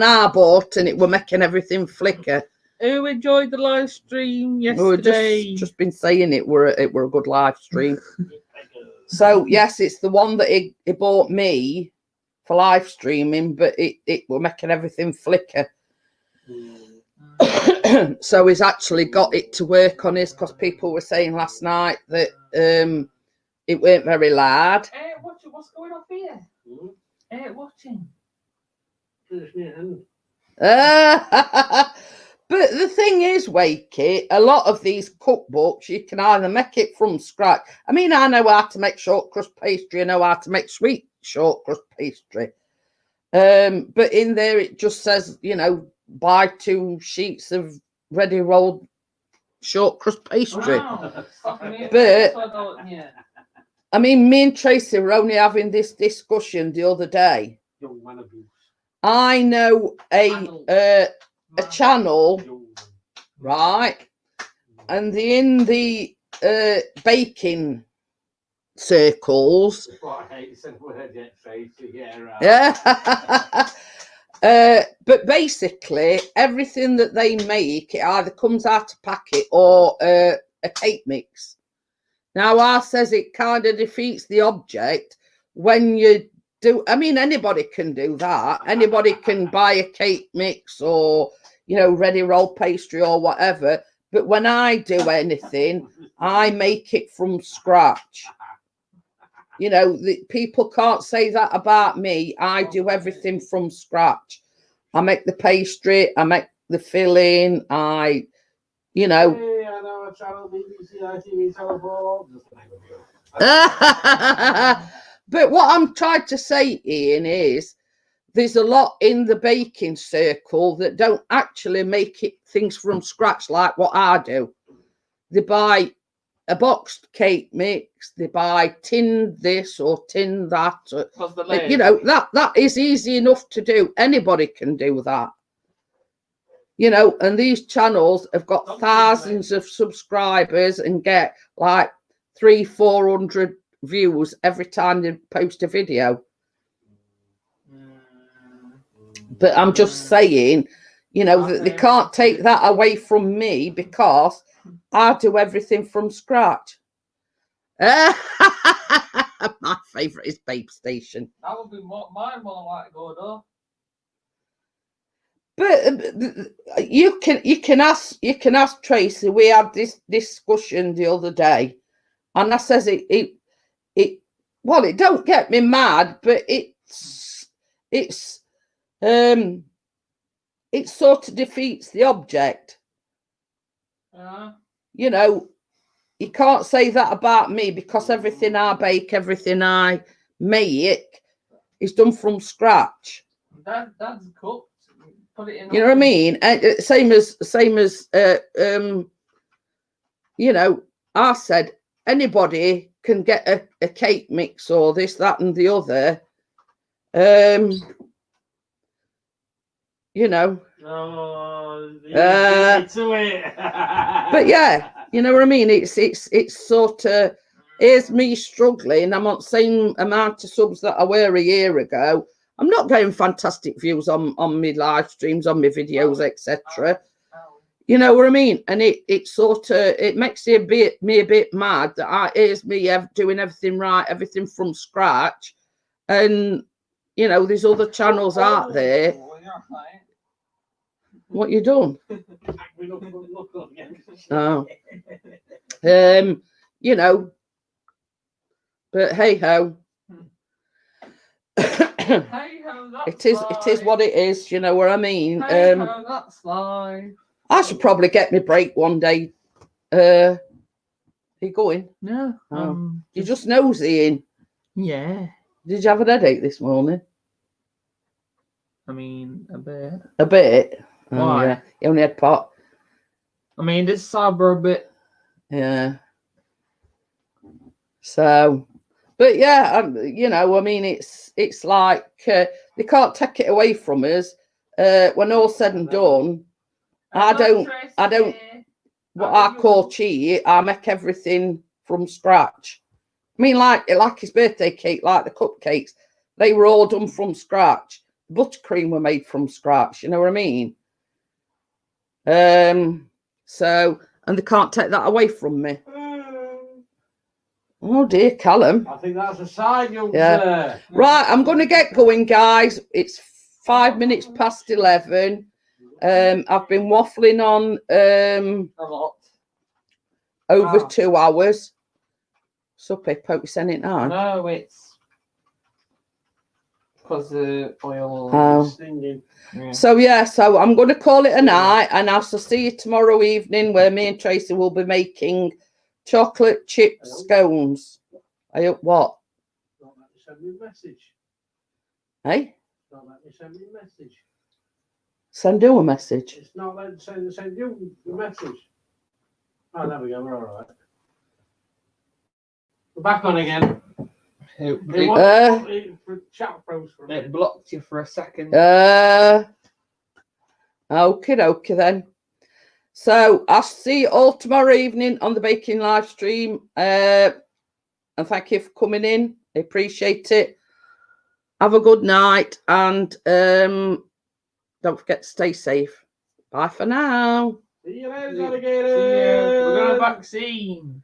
I bought, and it were making everything flicker. Who enjoyed the live stream yesterday? Oh, just been saying it were a good live stream. So yes, it's the one that he bought me for live streaming, but it were making everything flicker. So he's actually got it to work on his, because people were saying last night that it weren't very loud. What's going on here? Watching. But the thing is, Wakey, a lot of these cookbooks, you can either make it from scratch. I mean, I know how to make short crust pastry. I know how to make sweet short crust pastry. But in there, it just says, you know, buy 2 sheets of ready rolled short crust pastry. Wow. But Yeah. I mean, me and Tracy were only having this discussion the other day. Young man abuse. I know a channel, right, and in the baking circles. What I hate said word yet, Tracy. Yeah, right. Yeah. But basically, everything that they make, it either comes out a packet or a cake mix. Now, I says it kind of defeats the object when you do. I mean, anybody can do that. Anybody can buy a cake mix or, you know, ready rolled pastry or whatever. But when I do anything, I make it from scratch. You know, people can't say that about me. I do everything from scratch. I make the pastry, I make the filling, you know. Hey, I know a channel, BBC, ITV, telephone. But what I'm trying to say, Ian, is there's a lot in the baking circle that don't actually make it things from scratch like what I do. They buy a boxed cake mix, they buy tin this or tin that. You know, that is easy enough to do. Anybody can do that. You know, and these channels have got thousands of subscribers and get like 300-400 views every time they post a video. But I'm just saying, you know, that they can't take that away from me because I do everything from scratch. My favourite is Babe Station. That would be mine more like go though. But you can ask Tracy. We had this discussion the other day, and I says it well, it don't get me mad, but it sort of defeats the object. You know, you can't say that about me because everything I bake, everything I make is done from scratch. That's cooked. Put it in. You know what I mean? Same as you know, I said anybody can get a cake mix or this, that, and the other. You know. But yeah, you know what I mean? It's sort of, here's me struggling. I'm not same amount of subs that I were a year ago. I'm not getting fantastic views on my live streams, on my videos, etc. You know what I mean? And it sort of, it makes me a bit mad that here's me doing everything right, everything from scratch, and you know there's other channels out there. What you done? Oh, you know, but hey ho. It is what it is. You know what I mean? That's life. I should probably get my break one day. Are you going? No. You're just nosy in. Yeah. Did you have a headache this morning? I mean, a bit. A bit. Why? Oh, yeah. You only had pot. I mean, this sober a bit. Yeah. So, but yeah, you know, I mean, it's like they can't take it away from us. When all's said and done, I don't. What I call cheat. I make everything from scratch. I mean, like his birthday cake, like the cupcakes, they were all done from scratch. Buttercream were made from scratch. You know what I mean? So, and they can't take that away from me. Oh dear, Callum. I think that's a sign, young Yeah. sir. Right, I'm going to get going, guys. It's 5 minutes past 11. I've been waffling on A lot. over 2 hours. Suppy, Poke sent it now. No, it's because the oil. Oh. Stinging. Yeah. So yeah, so I'm going to call it a night, and I'll see you tomorrow evening, where me and Tracy will be making chocolate chip scones. I hope what? Don't let me send me a message. Hey? Don't let me send me a message. Send you a message. It's not letting send you the message. Oh, there we go. We're all right. We're back on again. It blocked you for a second. Okay then. So I'll see you all tomorrow evening on the baking live stream. And thank you for coming in. I appreciate it. Have a good night and don't forget to stay safe. Bye for now. See you later, See alligator. you. We got a vaccine.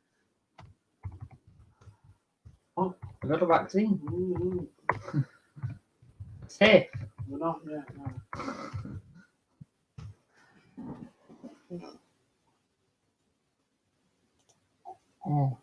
Oh. We got a vaccine. Mm-hmm. Safe. We're not yet. No. Oh.